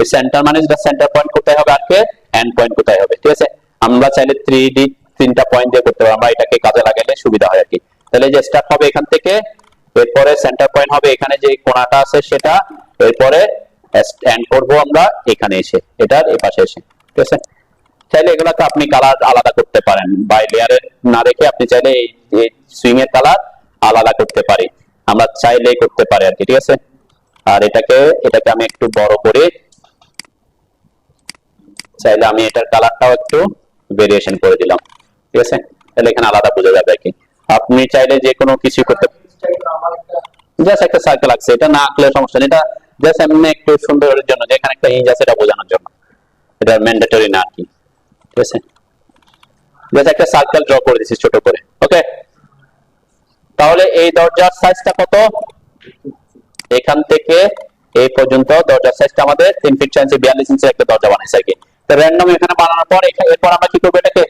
এই সেন্টার মানে যেটা সেন্টার পয়েন্ট কোথায় হবে, আর্কে এন্ড পয়েন্ট কোথায় হবে, ঠিক আছে। আমরা চাইলে 3D তিনটা পয়েন্ট দিয়ে করতে পারি, আমরা এটাকে কাজে লাগাইলে সুবিধা হয় আর কি। তাহলে যে স্টার্ট হবে এখান থেকে, এরপরে সেন্টার পয়েন্ট হবে এখানে যে কোণাটা আছে সেটা, এরপরে এন্ড করব আমরা এখানে এসে, এটার এই পাশে এসে, ঠিক আছে। চাইলে এগুলাকে আপনি কালার আলাদা করতে পারেন, বাই লেয়ারে না রেখে আপনি চাইলে এই সুইং এর কালার আলাদা করতে পারি, আমরা চাইলে করতে পারি আর কি, ঠিক আছে। আর এটাকে আমি একটু বড় করে, চাইলে আমি এটার কালারটাও একটু ভেরিয়েশন করে দিলাম, ঠিক আছে। তাহলে এখানে আলাদা বোঝা যাবে আর কি। আপনি চাইলে যে কোনো কিছু করতে, জাস্ট একটা সার্কেল আছে, এটা না আঁকলে সমস্যা নেই, এটা জাস্ট এমনি একটু সুন্দরের জন্য, যেখানে একটা হিঞ্জ আছে এটা বোঝানোর জন্য, এটা ম্যান্ডেটরি না আর কি, ঠিক আছে। জাস্ট একটা সার্কেল ড্র করে দিচ্ছি ছোট করে, ওকে। তাহলে এই দরজার সাইজটা কত, এখান থেকে এই পর্যন্ত দরজার সাইজটা আমাদের 3 ফিট 6 ইঞ্চি 42 ইঞ্চি একটা দরজা বানাইছে আর কি। তো র্যান্ডম এখানে বানানোর পর এরপর আমরা কি করব, এটাকে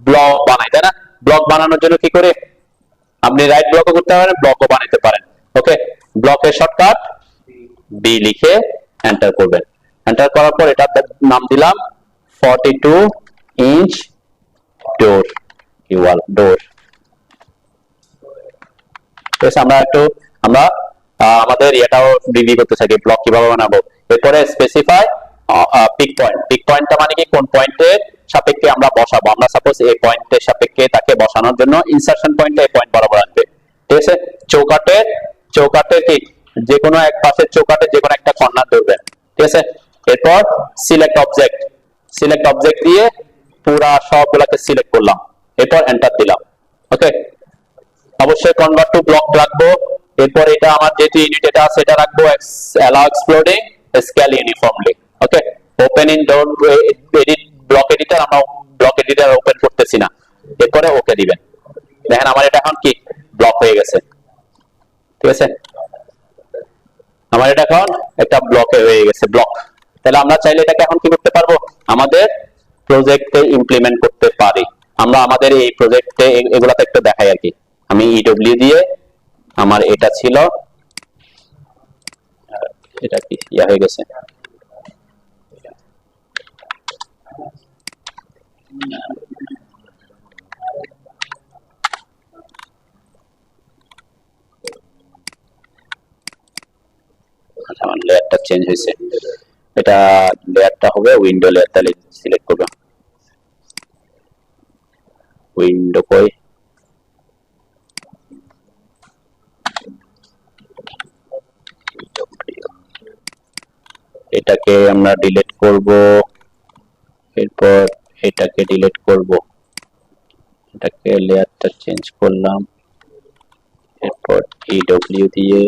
ব্লক বানাই, তাই না। ব্লক বানানোর জন্য কি করে, আপনি রাইট ব্লকও করতে পারেন, ব্লকও বানাতে পারেন, ওকে। ব্লকের শর্টকাট বি লিখে এন্টার করবেন, এন্টার করার পর এটার নাম দিলাম 42 ইঞ্চ ডোর, ওয়াল ডোর, আমরা আমাদের এটাও রিভিউ করতে থাকি ব্লক কিভাবে বানাবো। এরপরে স্পেসিফাই পিক পয়েন্ট, পিক পয়েন্টটা মানে কি কোন পয়েন্টের সাপেক্ষে আমরা বসাবো, আমরা সাপোজ এই পয়েন্টের সাপেক্ষে তাকে বসানোর জন্য ইনসারশন পয়েন্টে এই পয়েন্ট বরাবর আনবে, ঠিক আছে। চৌকাটে কি যে কোনো এক পাশের চৌকাটে যে কোনো একটা কর্নার ধরবেন, ঠিক আছে। এরপর সিলেক্ট অবজেক্ট দিয়ে পুরা সবগুলোকে সিলেক্ট করলাম, এরপর এন্টার দিলাম, ওকে। অবশ্যই কনভার্ট টু ব্লক রাখবো, এরপর এটা আমার যেহেতু ইউনিট এটা আছে এটা রাখবো allow exploding scale uniformly। Okay, open in don't edit block editor, আমরা ব্লক এডিটর ওপেন করতেছি না। এরপরে ওকে দিবেন। দেখেন আমার এটা এখন কি ব্লক হয়ে গেছে, ঠিক আছে, আমার এটা এখন একটা ব্লকে হয়ে গেছে ব্লক। তাহলে আমরা চাইলে এটাকে এখন কি করতে পারবো, আমাদের প্রজেক্টে ইমপ্লিমেন্ট করতে পারি। আমরা আমাদের এই প্রজেক্টে এগুলাতে একটু দেখাই আর কি। আমি ইডব্লিউ দিয়ে আমার এটা ছিল, এটা কি ইয়া হয়ে গেছে, আমার লেয়ারটা চেঞ্জ হয়েছে, এটা লেয়ারটা হবে উইন্ডো লেয়ার। তাহলে সিলেক্ট করব উইন্ডো, কই এটাকে আমরা ডিলিট করব, এরপর এটাকে ডিলিট করব, এটাকে লেয়ারটা চেঞ্জ করলাম, এরপর ইডব্লিউ দিয়ে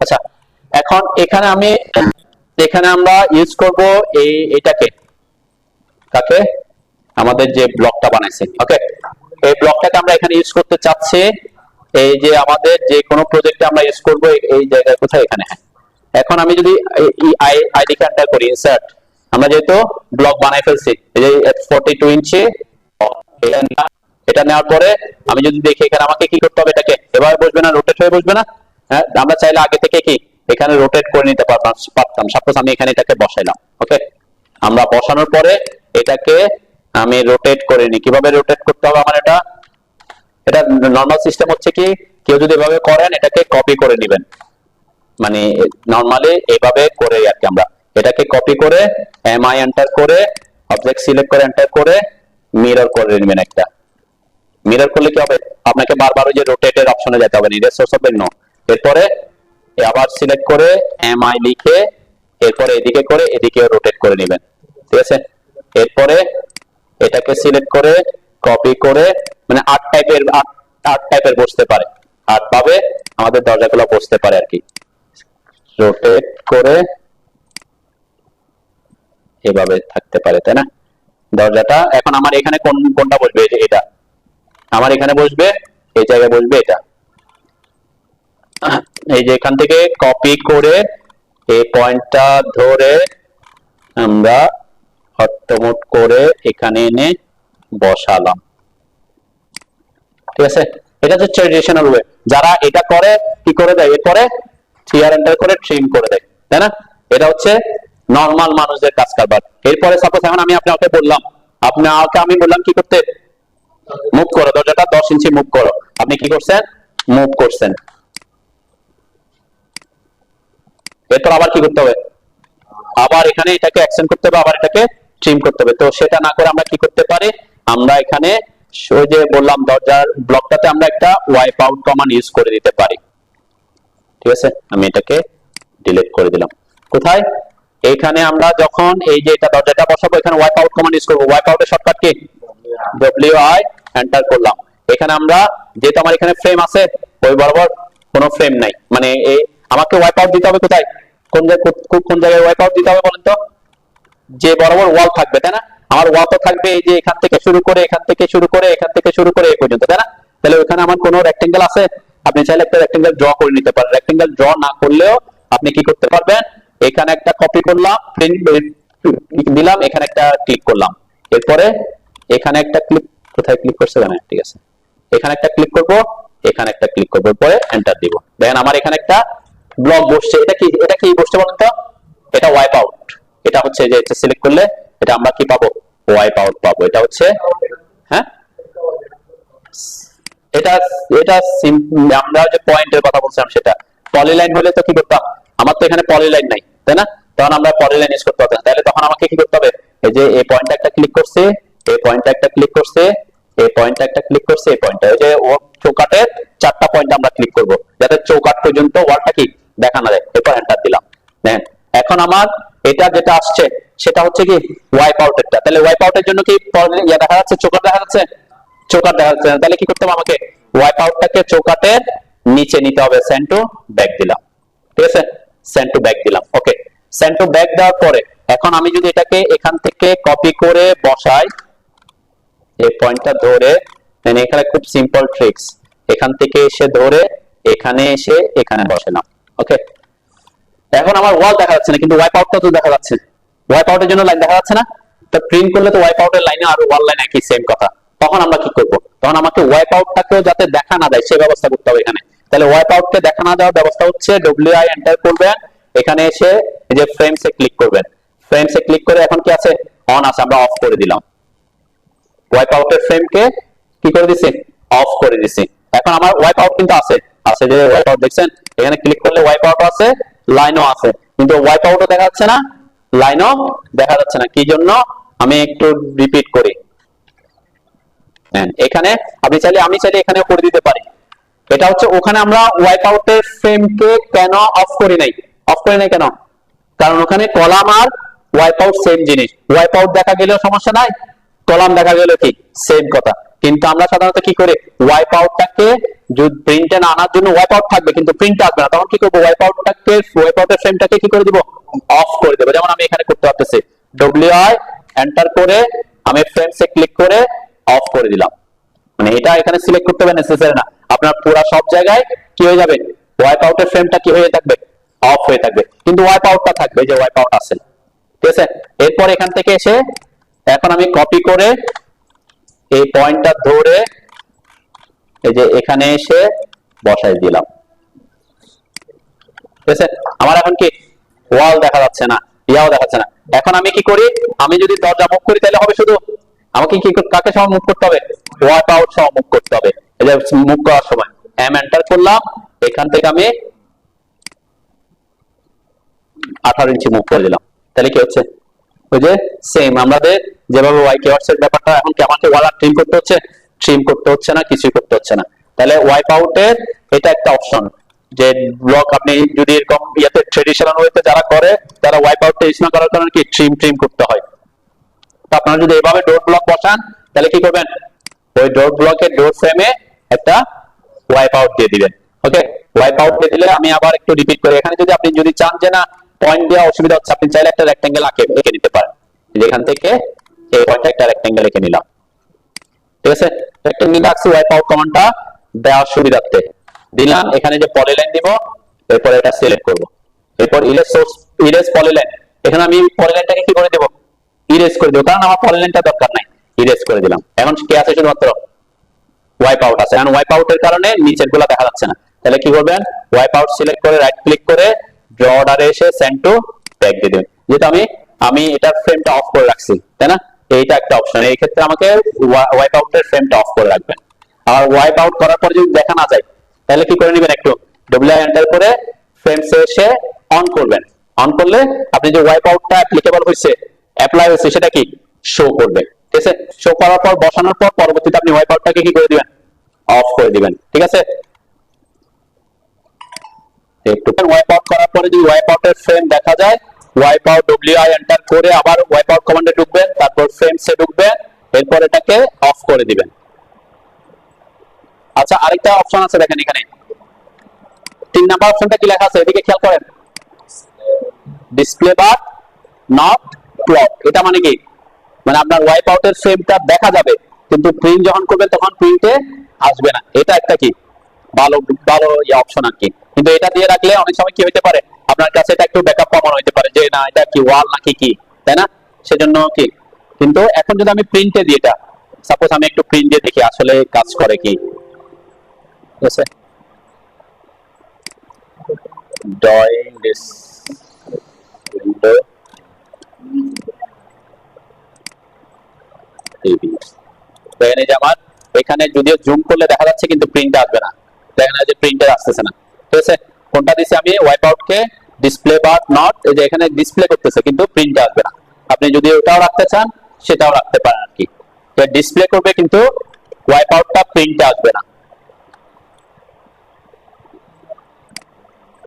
আচ্ছা। এখন এখানে আমরা ইউজ করব এটাকে, কাকে, আমাদের যে ব্লকটা বানাইছে। ওকে, এই ব্লকটাকে আমরা এখানে ইউজ করতে চাচ্ছি, এই যে আমাদের যে কোনো প্রজেক্টে আমরা ইউজ করব এই জায়গায়, কোথায়, এখানে। হ্যাঁ, এখন আমি যদি আইডি কে এন্টার করি, ইনসার্ট, আমরা যেহেতু ব্লক বানাই ফেলছি, এই যে 42 ইঞ্চি, এটা নেওয়ার পরে আমি যদি দেখি এখানে আমাকে কি করতে হবে, এটাকে এভাবে বসবে না, রোটেট হয়ে বসবে না। হ্যাঁ, আমরা চাইলে আগে থেকে কি এখানে রোটেট করে নিতে পারতাম। সাপোজ আমি এখানে এটাকে বসাইলাম। ওকে, আমরা বসানোর পরে এটাকে আমি রোটেট করে নিই। কিভাবে রোটেট করতে হবে আমার এটা নরমাল সিস্টেম হচ্ছে কি, কেউ যদি এভাবে করেন এটাকে কপি করে নেবেন, মানে নরমালি এইভাবে করে আর কি। আমরা এটাকে কপি করে এমআই এন্টার করে অবজেক্ট সিলেক্ট করে এন্টার করে মিরর করে নেবেন একটা। মিরর করলে কি হবে, আপনাকে বারবার ওই যে রোটেটের অপশনে যেতে হবে না, এটা সোর্স অফ নো। এরপরে আবার সিলেক্ট করে এমআই লিখে এরপরে এদিকে করে এদিকে রোটেট করে নেবেন, ঠিক আছে। এরপরে এটাকে সিলেক্ট করে কপি করে, মানে আট টাইপের বসতে পারে, আট ভাবে আমাদের দরজাগুলো বসতে পারে আর কি। রোটেট করে এভাবে থাকতে পারে, তাই না দরজাটা। এখন আমার এখানে কোনটা বসবে, এই যে এটা আমার এখানে বসবে, এই জায়গায় বসবে এটা। এই যে এখান থেকে কপি করে এই পয়েন্টটা ধরে আমরা হটমোট করে এখানে এনে বসালাম, ঠিক আছে। এটা হচ্ছে ট্রেডিশনাল ওয়ে। যারা এটা করে কি করে দেয়, এরপরে থিয়ার এন্টার করে ট্রিম করে দেয়, তাই না। এটা হচ্ছে নরমাল মানুষদের কাজ কারবার। এরপরে সাপোজ এখন আমি আপনাকে বললাম, আমি বললাম কি করতে, মুভ করো দরজাটা 10 ইঞ্চি মুভ করো। আপনি কি করছেন, মুভ করছেন। এরপর আবার কি করতে হবে, আবার এখানে এটাকে অ্যাকশন করতে হবে, আবার এটাকে ট্রিম করতে হবে। তো সেটা না করে আমরা কি করতে পারি, আমরা এখানে ওই যে বললাম দরজার ব্লকটাতে আমরা একটা ওয়াইপ আউট কমান্ড ইউজ করে দিতে পারি, ঠিক আছে। আমি এটাকে ডিলিট করে দিলাম। কোথায়, এখানে আমরা যখন এই যে এটা দরজাটা বসাবো এখানে ওয়াইপ আউট কমান্ড ইউজ করব। ওয়াইপ আউটের শর্টকাট কি, WI এন্টার করলাম। এখানে আমরা যেহেতু আমার এখানে ফ্রেম আছে, ওই বরাবর কোনো ফ্রেম নাই, মানে এই আমাকে ওয়াইপ আউট দিতে হবে কোথায়, কোন জায়গায় ওয়াইপ আউট দিতে হবে বলেন তো, যে বরাবর ওয়াল থাকবে, তাই না। আমার ওয়াল তো থাকবে এই যে এখান থেকে শুরু করে এখান থেকে শুরু করে এখান থেকে শুরু করে এই পর্যন্ত, তাই না। তাহলে ওখানে আমার কোনো রেক্টেঙ্গেল আছে, আপনি চাইলে একটা রেক্টেঙ্গেল ড্র করে নিতে পারেন। রেক্টেঙ্গেল ড্র না করলেও আপনি কি করতে পারবেন, এখানে একটা কপি করলাম, দিলাম, এখানে একটা ক্লিক করলাম, এরপরে এখানে একটা ক্লিক, কোথায় ক্লিক করছে জানেন, ঠিক আছে। এখানে একটা ক্লিক করব, এখানে একটা ক্লিক করব, পরে এন্টার দিব। দেখেন আমার এখানে একটা ব্লক বসছে। এটা কি বসছে বলেন তো, এটা ওয়াইপ আউট। এটা হচ্ছে যে এটা সিলেক্ট করলে এটা আমরা কি পাবো, ওয়াইপ আউট পাবো। এটা হচ্ছে, হ্যাঁ, এটা আমরা যে পয়েন্টের কথা বলছিলাম সেটা। পলিলাইন হলে তো কি করতাম, আমার তো এখানে পলিলাইন নাই, তাই না? তখন আমরা পলিলাইন ইউজ করতে পারতাম না। তাহলে তখন আমাকে কি করতে হবে, এই যে এই পয়েন্টটা একটা ক্লিক করছে, এই পয়েন্টটা একটা ক্লিক করছে, এই পয়েন্টটা একটা ক্লিক করছে, এই পয়েন্টটা, এই যে ও চৌকাটের 4টা পয়েন্ট আমরা ক্লিক করব যাতে চৌকাট পর্যন্ত ওয়ালটা কি দেখা না যায়। এরপর এন্টার দিলাম। দেখেন এখন আমার এটা যেটা আসছে সেটা হচ্ছে কি ওয়াইপ আউটেরটা। তাহলে ওয়াইপ আউটের জন্য কি ইয়া দেখা যাচ্ছে, চৌকাট দেখা যাচ্ছে? চৌকাট দেখা যাচ্ছে না। তাহলে কি করতে হবে, আমাকে ওয়াইপ আউটটাকে চৌকাটের নিচে নিতে হবে। সেন্ড টু ব্যাক দিলাম, ঠিক আছে? সেন্ড টু ব্যাক দিলাম। ওকে, সেন্ড টু ব্যাক দেওয়ার পরে এখন আমি যদি এটাকে এখান থেকে কপি করে বসাই, এই পয়েন্টটা ধরে, এখানে খুব সিম্পল ট্রিক্স, এখান থেকে এসে ধরে এখানে এসে এখানে বসালাম। ওকে, এখন আমার ওয়াল দেখা যাচ্ছে না, কিন্তু ওয়াইপ আউটটা তো দেখা যাচ্ছে। ওয়াইপ আউটের জন্য লাইন দেখা যাচ্ছে না, তো প্রিন্ট করলে তো ওয়াইপ আউটের লাইনে আর ওয়াল লাইন একই, সেম কথা। তখন আমরা কি করব, তখন আমাকে ওয়াইপ আউটটাকেও যাতে দেখা না দেয় সেই ব্যবস্থা করতে হবে এখানে। তাহলে ওয়াইপ আউটকে দেখা না দেওয়ার ব্যবস্থা হচ্ছে ডব্লিউআই এন্টার করবেন, এখানে এসে এই যে ফ্রেমসে ক্লিক করবেন। ফ্রেমসে ক্লিক করে এখন কি আছে, অন আছে, আমরা অফ করে দিলাম। ওয়াইপ আউটের ফ্রেমকে কি করে দিছি, অফ করে দিছি। এখন আমার ওয়াইপ আউট কিন্তু আছে, আছে যে ওয়াইপ আউট দেখছেন, এখানে ক্লিক করলে ওয়াইপ আউট আছে, লাইনও আছে, কিন্তু ওয়াইপ আউটও দেখা যাচ্ছে না, লাইনও দেখা যাচ্ছে না। কি জন্য, আমি একটু রিপিট করি। এখানে আপনি চাইলে, আমি চাইলে এখানেও করে দিতে পারি। এটা হচ্ছে ওখানে আমরা ওয়াইপ আউটের ফ্রেমকে কেন অফ করি নাই, অফ করি নাই কেন, কারণ ওখানে কলাম আর ওয়াইপ আউট সেম জিনিস। ওয়াইপ আউট দেখা গেলেও সমস্যা নাই, কলাম দেখা গেল কি সেম কথা। কিন্তু আমরা সাধারণত কি করি, ওয়াইপ আউটটাকে যদি প্রিন্টে না আনার জন্য ওয়াইপ আউট থাকবে কিন্তু প্রিন্ট আসবে না, তখন কি করবো, ওয়াইপ আউটটাকে, ওয়াইপ আউটের ফ্রেমটাকে কি করে দিব, অফ করে দেবো। যেমন আমি এখানে করতে পারতেছি, ডব্লিউআই এন্টার করে আমি ফ্রেমসে ক্লিক করে অফ করে দিলাম। মানে এটা এখানে সিলেক্ট করতে হবে নেসেসারি না, আপনার পুরো সব জায়গায় কি হয়ে যাবে, ওয়াইপ আউটের ফ্রেমটা কি হয়ে থাকবে, অফ হয়ে থাকবে, কিন্তু ওয়াইপ আউটটা থাকবে, যে ওয়াইপ আউট আছে। ঠিক আছে, এরপর এখান থেকে এসে এখন আমি কপি করে এই পয়েন্টটা ধরে এই যে এখানে এসে বসাই দিলাম। ঠিক আছে, আমার এখন কি ওয়াল দেখা যাচ্ছে না, ইয়াও দেখাচ্ছে না। এখন আমি কি করি, আমি যদি দরজা মুভ করি তাহলে হবে শুধু, আমাকে কি কাকে সহ মুভ করতে হবে, ওয়াইপ আউট সহ মুভ করতে হবে। এই যে মুভ করার সময় এম এন্টার করলাম, এখান থেকে আমি 18 ইঞ্চি মুভ করে দিলাম। তাহলে কি হচ্ছে, ওই যে সেম আমাদের যেভাবে ওয়াই কিওয়ার্ডস এর ব্যাপারটা, এখন কি আমাকে ওয়াল ট্রিম করতে হচ্ছে, ট্রিম করতে হচ্ছে না, কিছুই করতে হচ্ছে না। তাহলে ওয়াইপ আউটের এটা একটা অপশন, যে ব্লক আপনি যদি এরকম ইয়াতে ট্রেডিশনাল ওয়েতে যারা করে, তারা ওয়াইপ আউট ইউজ না করার কারণে কি ট্রিম করতে হয়। তো আপনারা যদি এভাবে ডোর ব্লক বসান তাহলে কি করবেন, ওই ডোর ব্লকের ডোর ফ্রেমে একটা ওয়াইপ আউট দিয়ে দিবেন। ওকে, ওয়াইপ আউট দিয়ে দিলে আমি আবার একটু রিপিট করি, এখানে যদি আপনি যদি চান যে না পয়েন্ট দেওয়া অসুবিধা হচ্ছে, আপনি চাইলে একটা রেক্টেঙ্গেল এঁকে নিতে পারেন। যেখান থেকে এই পয়েন্টে একটা রেক্টেঙ্গেল এঁকে নিলাম। ঠিক আছে, রেক্টেঙ্গেল আঁকছি ওয়াইপ আউট কমান্ডটা দেওয়ার সুবিধার্থে দিলাম। এখানে যে পলিলাইন দিব, এরপর এটা সিলেক্ট করব, এরপর ইরেজ পলিলাইন, এখানে আমি পলিলাইনটাকে কি করে দেব, ইরেজ করে দেব, কারণ আমার পলিলাইনটা দরকার নাই, ইরেজ করে দিলাম। এখন কি আছে, শুধুমাত্র ওয়াইপ আউট আছে। এখন ওয়াইপ আউটের কারণে নিচের গুলা দেখা যাচ্ছে না। তাহলে কি করবেন, ওয়াইপ আউট সিলেক্ট করে রাইট ক্লিক করে ড্র অর্ডারে এসে সেন্ড টু ব্যাক দিয়ে দেবেন। যেহেতু আমি এটার ফ্রেমটা অফ করে রাখছি, তাই না, এইটা একটা অপশন। এই ক্ষেত্রে আমাকে ওয়াইপ আউটের ফ্রেমটা অফ করে রাখবেন। আর ওয়াইপ আউট করার পর যদি দেখা না যায় তাহলে কি করে নেবেন, একটু ডব্লিউআই এন্টার করে ফ্রেমসে এসে অন করবেন। অন করলে আপনি যে ওয়াইপ আউটটা অ্যাপ্লিকেবল হয়েছে, অ্যাপ্লাই হয়েছে, সেটা কি শো করবে। ঠিক আছে, শো করার পর, বসানোর পর পরবর্তীতে আপনি ওয়াইপ আউটটাকে কি করে দিবেন, অফ করে দিবেন। ঠিক আছে, একটু ওয়াইপ আউট করার পরে যদি ওয়াইপ আউটের ফ্রেম দেখা যায়, ওয়াইপ আউট ডব্লিউআই এন্টার করে আবার ওয়াইপ আউট কমান্ডে ঢুকবেন, তারপর ফ্রেমসে ঢুকবেন, এরপর এটাকে অফ করে দিবেন। আচ্ছা, আরেকটা অপশন আছে দেখেন, এখানে 3 নাম্বার অপশনটা কি লেখা আছে, এদিকে খেয়াল করেন, ডিসপ্লে বার নট ক্লক। এটা মানে কি, মানে আপনার ওয়াইপ আউটের ফ্রেমটা দেখা যাবে কিন্তু প্রিন্ট যখন করবেন তখন প্রিন্টে আসবে না। এটা একটা কি ভালো ভালো অপশন আর কি। কিন্তু এটা দিয়ে রাখলে অনেক সময় কি হইতে পারে, আপনার কাছে এটা একটু ব্যাকআপ প্রমাণ হইতে পারে যে না এটা কি ওয়াল নাকি কি, তাই না, সেজন্য কি। কিন্তু এখন যদি আমি প্রিন্টে দিই, এটা সাপোজ আমি একটু প্রিন্ট দিয়ে দেখি আসলে কাজ করে কি। ঠিক আছে, drawing this window দেখেন, এই যে আমার এখানে যদিও জুম করলে দেখা যাচ্ছে কিন্তু প্রিন্ট আসবে না, দেখেন যে প্রিন্টার আসতেছে না। ঠিক আছে, কোনটা দিছি আমি, ওয়াইপ আউটকে ডিসপ্লে বাট নট, এই যে এখানে ডিসপ্লে করতেছে কিন্তু প্রিন্টে আসবে না। আপনি যদি ওটাও রাখতে চান সেটাও রাখতে পারেন আর কি। ডিসপ্লে করবে কিন্তু ওয়াইপ আউটটা প্রিন্টে আসবে না।